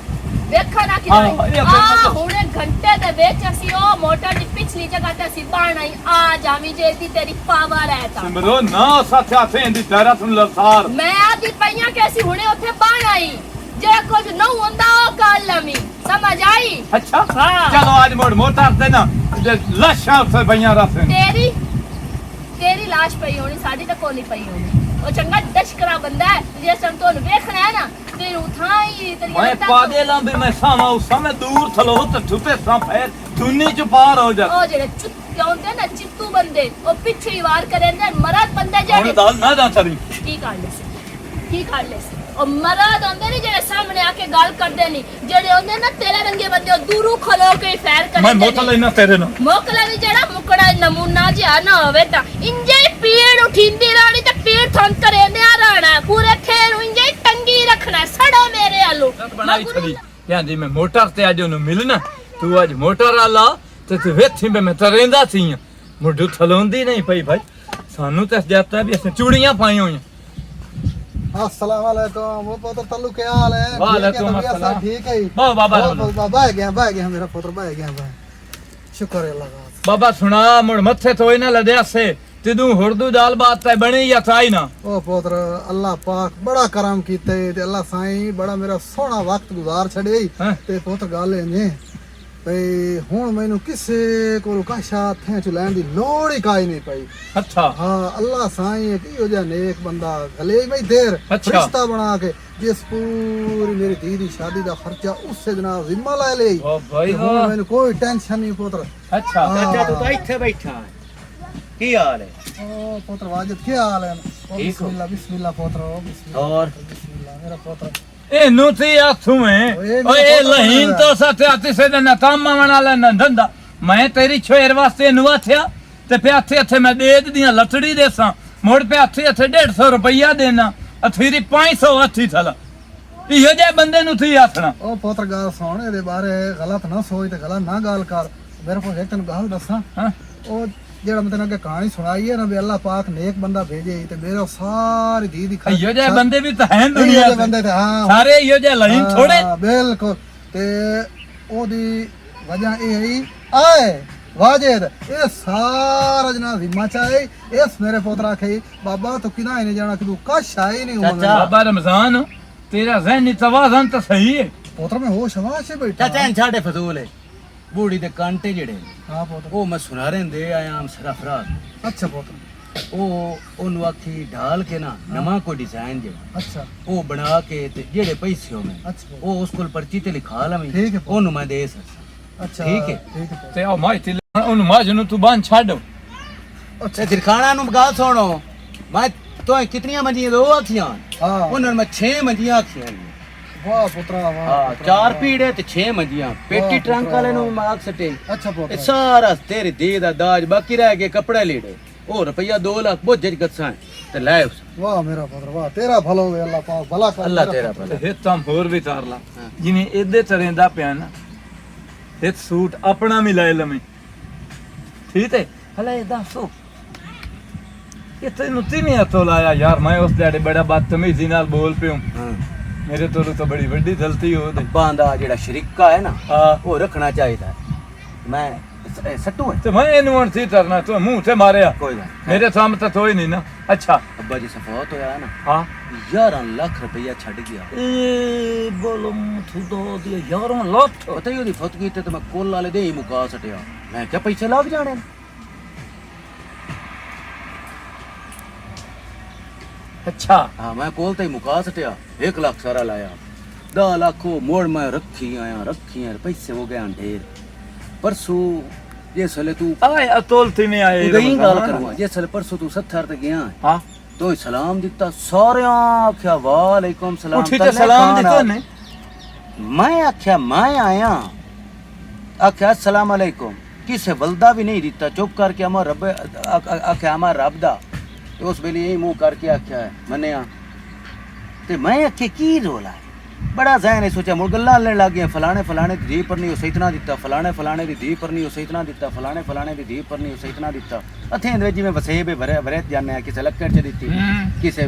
देखा ना कि हाँ, ये अपने मतलब। हुने घंटे दे बेच असी ओ मोटर दी पिछली जगह ते असी बाणाई आ जावी जे दी तेरी पावर है ता ਸਿਮਰੋ ਨਾ ਸਾਥਿਆ ਥੇ ਦੀ ਦਰਤ ਨੂੰ ਲਸਾਰ मैं आदी पईया के असी हुने ओथे बाणाई जे कुछ न हुंदा ओ कर लमी समझ आई ਅੱਛਾ हाँ। ਚਲੋ ਅੱਜ ਮੋੜ ਮੋਟਰ ਤੇ ਨਾ ਲਾਸ਼ਾਂ ਉੱਥੇ ਪਈਆਂ ਰੱਖੇ तेरी तेरी लाश पई होनी साडी ते कोनी पई होनी ओ चंगा दशकरा बंदा है जे सम तो देखना है ना तेरे उठाई तेरी ਮੈਂ ਪਾਦੇ ਲਾਂ ਵੀ ਮੈਂ ਸਾਵਾਂ ਉਸ ਸਮੇਂ ਦੂਰ ਥਲੋ ਤੇ ਠੁੱਪੇ ਸਾਂ ਫੇਰ ਦੁਨੀ ਚ ਪਾਰ ਹੋ ਜਾ ओ जेड़े चुत्ते होंदे ना चित्तू बंदे ओ पिछे ही वार करेंदे मरद बंदे ਹੁਣ जेड़े दाल ਨਾ ਦਾ ਚਰੀ की कर ले की कर ले ओ मरद होंदे नहीं जेड़े सामने आके गाल करदे नहीं जेड़े होंदे ना तेरे रंगे बंदे ओ दूरू खलो के फैर ਮੈਂ करदे ਮੋਟਰ ਲੈਣਾ ਤੇਰੇ ਨਾਲ मोकला नहीं जेड़ा मुकड़ा नमूना जिहा ना होवे ता इंजे ही पीड़ उठींदी रानी ते पीड़ थन करेंदे आ राणा पूरे थेर इंजे ही टंगी रखना सड़ो मेरे आलू ਬਣਾਈ ਛੜੀ ਕਹਿੰਦੀ ਮੈਂ ਮੋਟਰ ਤੇ ਅੱਜ ਉਹਨੂੰ ਮਿਲਣਾ ਤੂੰ ਅੱਜ ਮੋਟਰ ਆਲਾ ਤੇ ਤੂੰ ਵੇਥੀ ਮੈਂ ਤਾਂ ਰਹਿੰਦਾ ਸੀ ਮੁੱਢੂ ਥਲੋਂਦੀ ਨਹੀਂ ਪਈ ਭਾਈ ਸਾਨੂੰ ਤਾਂ ਜੱਤਾ ਵੀ ਅਸੀਂ ਚੂੜੀਆਂ ਪਾਈਆਂ ਹੋਈਆਂ अस्सलाम वालेकुम वो पुत्र तल्लू क्या हाल है वालेकुम ठीक है, तबीयत सब अस्सलाम। ठीक है वाह, बाबा, बह गया मेरा पुत्र बह गया शुक्र है अल्लाह का ਬਾਬਾ ਸੁਣਾ ਮੁੜ ਮੱਥੇ ਤੋਂ ਇਹਨਾਂ ਲਦਿਆ ਸੇ ਤਦੋਂ ਹੁਰਦੂ ਦਾਲ ਬਾਤ ਤੇ ਬਣੀ ਜਾਂ ਥਾਈ ਨਾ ओ पुत्र अल्लाह पाक बड़ा करम कीते ते अल्लाह साईं बड़ा मेरा सोहना वक्त गुजार छड़े हैं? ते पुत्र गल ने भई हुन मैनू किसे कोल काशा थे च लैण दी लोड़ ही काई नहीं पई ਅੱਛਾ हाँ अल्लाह साईं की हो जा नेक बंदा गले में देर अच्छा। रिश्ता बना के जिस पूरी मेरी धी दी शादी दा खर्चा उससे जनाब जिम्मा ला ले ओ भाई हुन वाह। मैनू कोई टेंशन नहीं पुत्र ਅੱਛਾ ਚਾਚਾ ਤੂੰ ਤਾਂ ਇੱਥੇ ਬੈਠਾ ਕੀ ਹਾਲ ਹੈ ओ पुत्र वाजिद क्या हाल है ओ ठीक हो। बिस्मिल्लाह बिस्मिल्लाह पुत्र ओ बिस्मिल्लाह और बिस्मिल्लाह मेरा पुत्र ਇਹਨੂੰ ਤੇ ਆਥੂ ਹੈ ਓਏ ਓਏ ਇਹ ਲਹੀਨ ਤੋਂ ਸਾਥੇ ਆਤੀ ਸੇ ਨਾ ਕੰਮ ਆਵਣ ਵਾਲਾ ਨਾ ਧੰਦਾ ਮੈਂ ਤੇਰੀ ਛੋਰ ਵਾਸਤੇ ਨੂੰ ਆਥਿਆ ਤੇ ਪਿਆ ਇੱਥੇ ਮੈਂ ਦੇ ਦੀਆਂ ਲੱਤੜੀ ਦੇਸਾਂ ਮੁੜ ਪਿਆ ਇੱਥੇ 150 ਰੁਪਈਆ ਦੇਣਾ ਅਥੀਰੀ 500 ਹੱਥੀ ਥਲਾ ਇਹੋ ਜਿਹੇ ਬੰਦੇ ਨੂੰ ਥੀ ਆਖਣਾ ओ पुत्र गाल सुन ਇਹਦੇ ਬਾਰੇ ਗਲਤ ਨਾ ਸੋਚ ਤੇ ਗਲਤ ਨਾ ਗੱਲ ਕਰ ਮੇਰੇ ਕੋਲ ਇੱਕ ਤੈਨੂੰ ਗੱਲ ਦੱਸਾਂ ਹਾਂ ਉਹ ਜਿਹੜਾ ਮੈਂ ਤੈਨੂੰ ਅੱਗੇ ਕਹਾਣੀ ਸੁਣਾਈ ਹੈ ਨਾ ਵੀ ਅੱਲਾਹ ਪਾਕ ਨੇਕ ਬੰਦਾ ਭੇਜੇ ਤੇ ਮੇਰੇ ਸਾਰੀ ਦੀ ਦੀ ਇਹੋ ਜਿਹੇ ਬੰਦੇ ਵੀ ਤਾਂ ਹੈ ਇਹੋ ਦੁਨੀਆ ਜਿਹੇ ਤੇ ਬੰਦੇ ਤੇ ਹਾਂ ਸਾਰੇ ਇਹੋ ਜਿਹੇ ਲਹੀਨ ਥੋੜੇ ਹਾਂ, ਬਿਲਕੁਲ ਤੇ ਉਹਦੀ ਵਜ੍ਹਾ ਇਹ ਹੈ ਆਏ ਵਾਜਿਦ ਇਹ ਸਾਰਾ ਜਨਾ ਜ਼ਿੰਮਾ ਚਾਹੇ ਇਸ ਮੇਰੇ ਪੁੱਤਰ ਆਖੇ ਬਾਬਾ ਤੂੰ ਕਿਨਾ ਇਹਨੇ ਜਾਣਾ ਕਿ ਤੂੰ ਕਾਸ਼ ਆਏ ਨਹੀਂ ਹੋਣਾ ਬਾਬਾ ਰਮਜ਼ਾਨ ਤੇਰਾ ਜ਼ਹਿਨੀ ਤਵਾਜ਼ਨ ਤਾਂ ਸਹੀ ਹੈ ਪੁੱਤਰ ਮੈਂ ਹੋਸ਼ ਹਵਾਸ ਚ ਬੈਠਾ ਚਾਚਾ ਇਹ ਛਾੜੇ ਫਜ਼ੂਲ ਹੈ ਬੂੜੀ ਦੇ ਕਾਂਟੇ ਜਿਹੜੇ ਹਾਂ ਪੁੱਤਰ ਉਹ ਮੈਂ ਸੁਣਾ ਰਹਿੰਦੇ ਆਮ ਸਰਫਰਾਜ਼ ਅੱਛਾ ਪੁੱਤਰ ਉਹ ਉਹਨੂੰ ਆਖੀ ਢਾਲ ਕੇ ਨਾ ਨਵਾਂ ਕੋਈ ਡਿਜ਼ਾਈਨ ਜਿਹੜਾ ਅੱਛਾ ਉਹ ਬਣਾ ਕੇ ਤੇ ਜਿਹੜੇ ਪੈਸੇ ਹੋਣੇ ਅੱਛਾ ਉਹ ਉਸ ਕੋਲ ਪਰਚੀ ਤੇ ਲਿਖਾ ਲਵੇਂ ਠੀਕ ਹੈ। ਉਹਨੂੰ ਮੈਂ ਦੇ ਸਕਦਾ ਅੱਛਾ ਠੀਕ ਹੈ। ਠੀਕ ਹੈ ਪੁੱਤਰ। ਤੇ ਉਹ ਮਾਇਤੀ ਉਹਨੂੰ ਮਾਜ ਨੂੰ ਤੂੰ ਬੰਨ ਛੱਡ ਤੇ ਦਿਰਖਾਣਾ ਨੂੰ ਗੱਲ ਸੁਣੋ ਮੈਂ ਤੋਂ ਕਿਤਨੀਆਂ ਮੰਜੀਆਂ ਦੋ ਆਖੀਆਂ ਹਾਂ ਉਹਨਾਂ ਮੈਂ 6 ਮੰਜੀਆਂ ਆਖੀਆਂ ਵਾਹ ਪੁੱਤਰਾ ਵਾਹ ਹਾਂ ਪੁੱਤਰਾ, 4 ਵਾਹ। ਪੀੜੇ ਤੇ 6 ਮੰਜੀਆਂ ਪੇਟੀ ਵਾਹ, ਟਰੰਕ ਪੁੱਤਰਾ, ਵਾਲੇ ਨੂੰ ਵਾਹ। ਮਾਰ ਸਟੇ ਅੱਛਾ ਇਹ ਪੁੱਤਰ ਸਾਰਾ ਤੇਰੇ ਦੇ ਦਾ ਦਾਜ ਬਾਕੀ ਰਹਿ ਗਏ ਕੱਪੜੇ ਲੀੜੇ ਉਹ ਰੁਪਈਆ 2 ਲੱਖ ਬੋਝੇ ਚ ਗੱਸਾਂ ਤੇ ਲੈ ਉਸ ਵਾਹ ਮੇਰਾ ਪੁੱਤਰ ਵਾਹ ਤੇਰਾ ਭਲਾ ਹੋਵੇ ਅੱਲਾਹ ਪਾਕ ਭਲਾ ਕਰ ਅੱਲਾ ਮੇਰਾ ਤੇਰਾ ਪੁੱਤਰ। ਭਲਾ ਇਹ ਤਾਂ ਹੋਰ ਵੀ ਤਾਰ ਲਾ ਹਾਂ। ਜਿਵੇਂ ਇਹਦੇ ਤਰ੍ਹਾਂ ਪਿਆ ਨਾ ਇਹ ਸੂਟ ਆਪਣਾ ਵੀ ਲੈ ਲਵੇਂ ਠੀਕ ਹੈ ਹਲੇ ਇਹ ਦੱਸੋ ਇਹ ਤੈਨੂੰ ਤਿੰਨੇ ਹੱਥੋਂ ਲਾਇਆ ਯਾਰ ਮੈਂ ਉਸ ਦਿਹਾੜੇ ਬੜਾ ਬਦਤਮੀਜ਼ੀ ਨਾਲ ਬੋਲ ਪਿਉ ਹਾਂ ਮੇਰੇ ਤੋਂ ਤਾਂ ਬੜੀ ਵੱਡੀ ਗਲਤੀ ਹੋ ਗਈ। ਅੱਬਾ ਦਾ ਜਿਹੜਾ ਸ਼ਰੀਕਾ ਹੈ ਨਾ ਹਾਂ ਉਹ ਰੱਖਣਾ ਚਾਹੀਦਾ ਹੈ। ਮੈਂ ਸੱਟੂ ਹੈ ਤੇ ਮੈਂ ਇਹਨੂੰ ਹੁਣ ਸੀ ਕਰਨਾ ਤੂੰ ਮੂੰਹ ਤੇ ਮਾਰਿਆ ਕੋਈ ਗੱਲ ਮੇਰੇ ਸਾਹਮਣੇ ਤਾਂ ਹੋਈ ਨਹੀਂ ਨਾ। ਅੱਛਾ ਅੱਬਾ ਜੀ ਸਫਾਤ ਹੋਇਆ ਨਾ ਹਾਂ 11 ਲੱਖ ਰੁਪਇਆ ਛੱਡ ਗਿਆ। ਇਹ ਬੋਲਮ ਥੁਦੋ ਦੀ 11 ਲੱਖ ਪਤਾ ਹੀ ਉਹਦੀ ਫੁੱਤ ਕੀਤੀ ਤੇ ਮੈਂ ਕੋਲ ਵਾਲੇ ਦੇ ਹੀ ਮੁਕਾ ਸਟਿਆ। ਮੈਂ ਕਿਹਾ ਪੈਸੇ ਲੱਗ ਜਾਣੇ ਨੇ। ਅੱਛਾ ਹਾਂ ਮੈਂ ਕੋਲ ਤੇ ਹੀ ਮੁਕਾ ਸਟਿਆ 1 ਲੱਖ ਸਾਰਾ ਲਾਇਆ 10 ਲੱਖ ਉਹ ਮੋੜ ਮੈਂ ਰੱਖੀ ਪੈਸੇ ਹੋ ਗਏ ਢੇਰ। परसों जिस वेले तू ਆਏ ਅਤੋਲਤੀ ਨਹੀਂ ਆਏ गई गल करवा जिस वेले परसों तू 70 ते गया ਹਾਂ तो सलाम दिता सारे आख्या वालेकुम सलाम उठी ते सलाम दिता ने मैं आख्या मैं आया आख्या अस्सलाम वालेकुम किसे बलदा भी नहीं दिता चुप करके अमा रब आख्या अमा रब दा तो उस वेले यही मुंह करके आख्या मन्या ते मैं आख्या की रोला बड़ा जहन है सोचा मुड़ गल्लां लैन लग गया फलाने दी धी पर नहीं उसे इतना दिता फलाने दी धी पर नहीं उसे इतना दिता फलाने दी धी पर नहीं उसे इतना दिता अथे दे जिवें वसेब भरे जाने किसे लक्कड़ च दिती किसे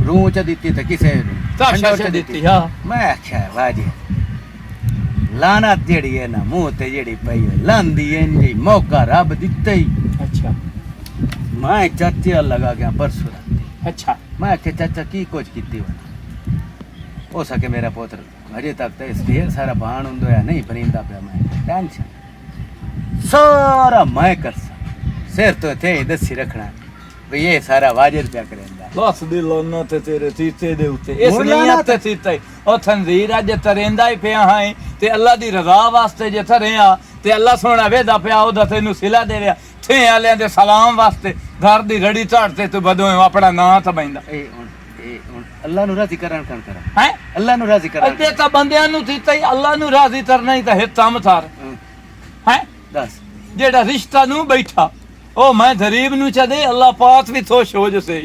रूह च दिती ते किसे ताशा च दिती हां मैं आख्या वाह जी लानत जेड़ी है ना मुंह ते जेड़ी पई है लांदी इंज मौका रब दिते ही। अच्छा मैं चाचे लगा गया परसों अच्छा मैं आख्या चाचा की कुछ कीती वना हो सके मेरा पुत्र अजे तक तो इस ढेर सारा बाण होंदा है नहीं परींदा पे मैं टेंशन सारा मैं कर सिर तो थे दसी रखना भी ये सारा वाजिद पे करेंदा बस दी लानत तेरे तीते दे उते इस नीयत ते तीते ओ तंजीर अज तरेंदा ही पिया है ते अल्लाह दी रजा वास्ते जे थरेया ते अल्लाह सोना वेदा पिया ओदा तैनू सिला देया थे आले दे सलाम वास्ते घर दी रड़ी झाड़ते तू बदों अपना नां त बैंदा ए हुन अल्लाह नु राजी करन कर है अल्लाह नु राजी करन ते ता बंदियां नु तीते अल्लाह नु राजी करना ही ता हितम थार है दस जेड़ा रिश्ता नु बैठा ओ मैं गरीब नु चदे अल्लाह पाक भी खुश हो जसे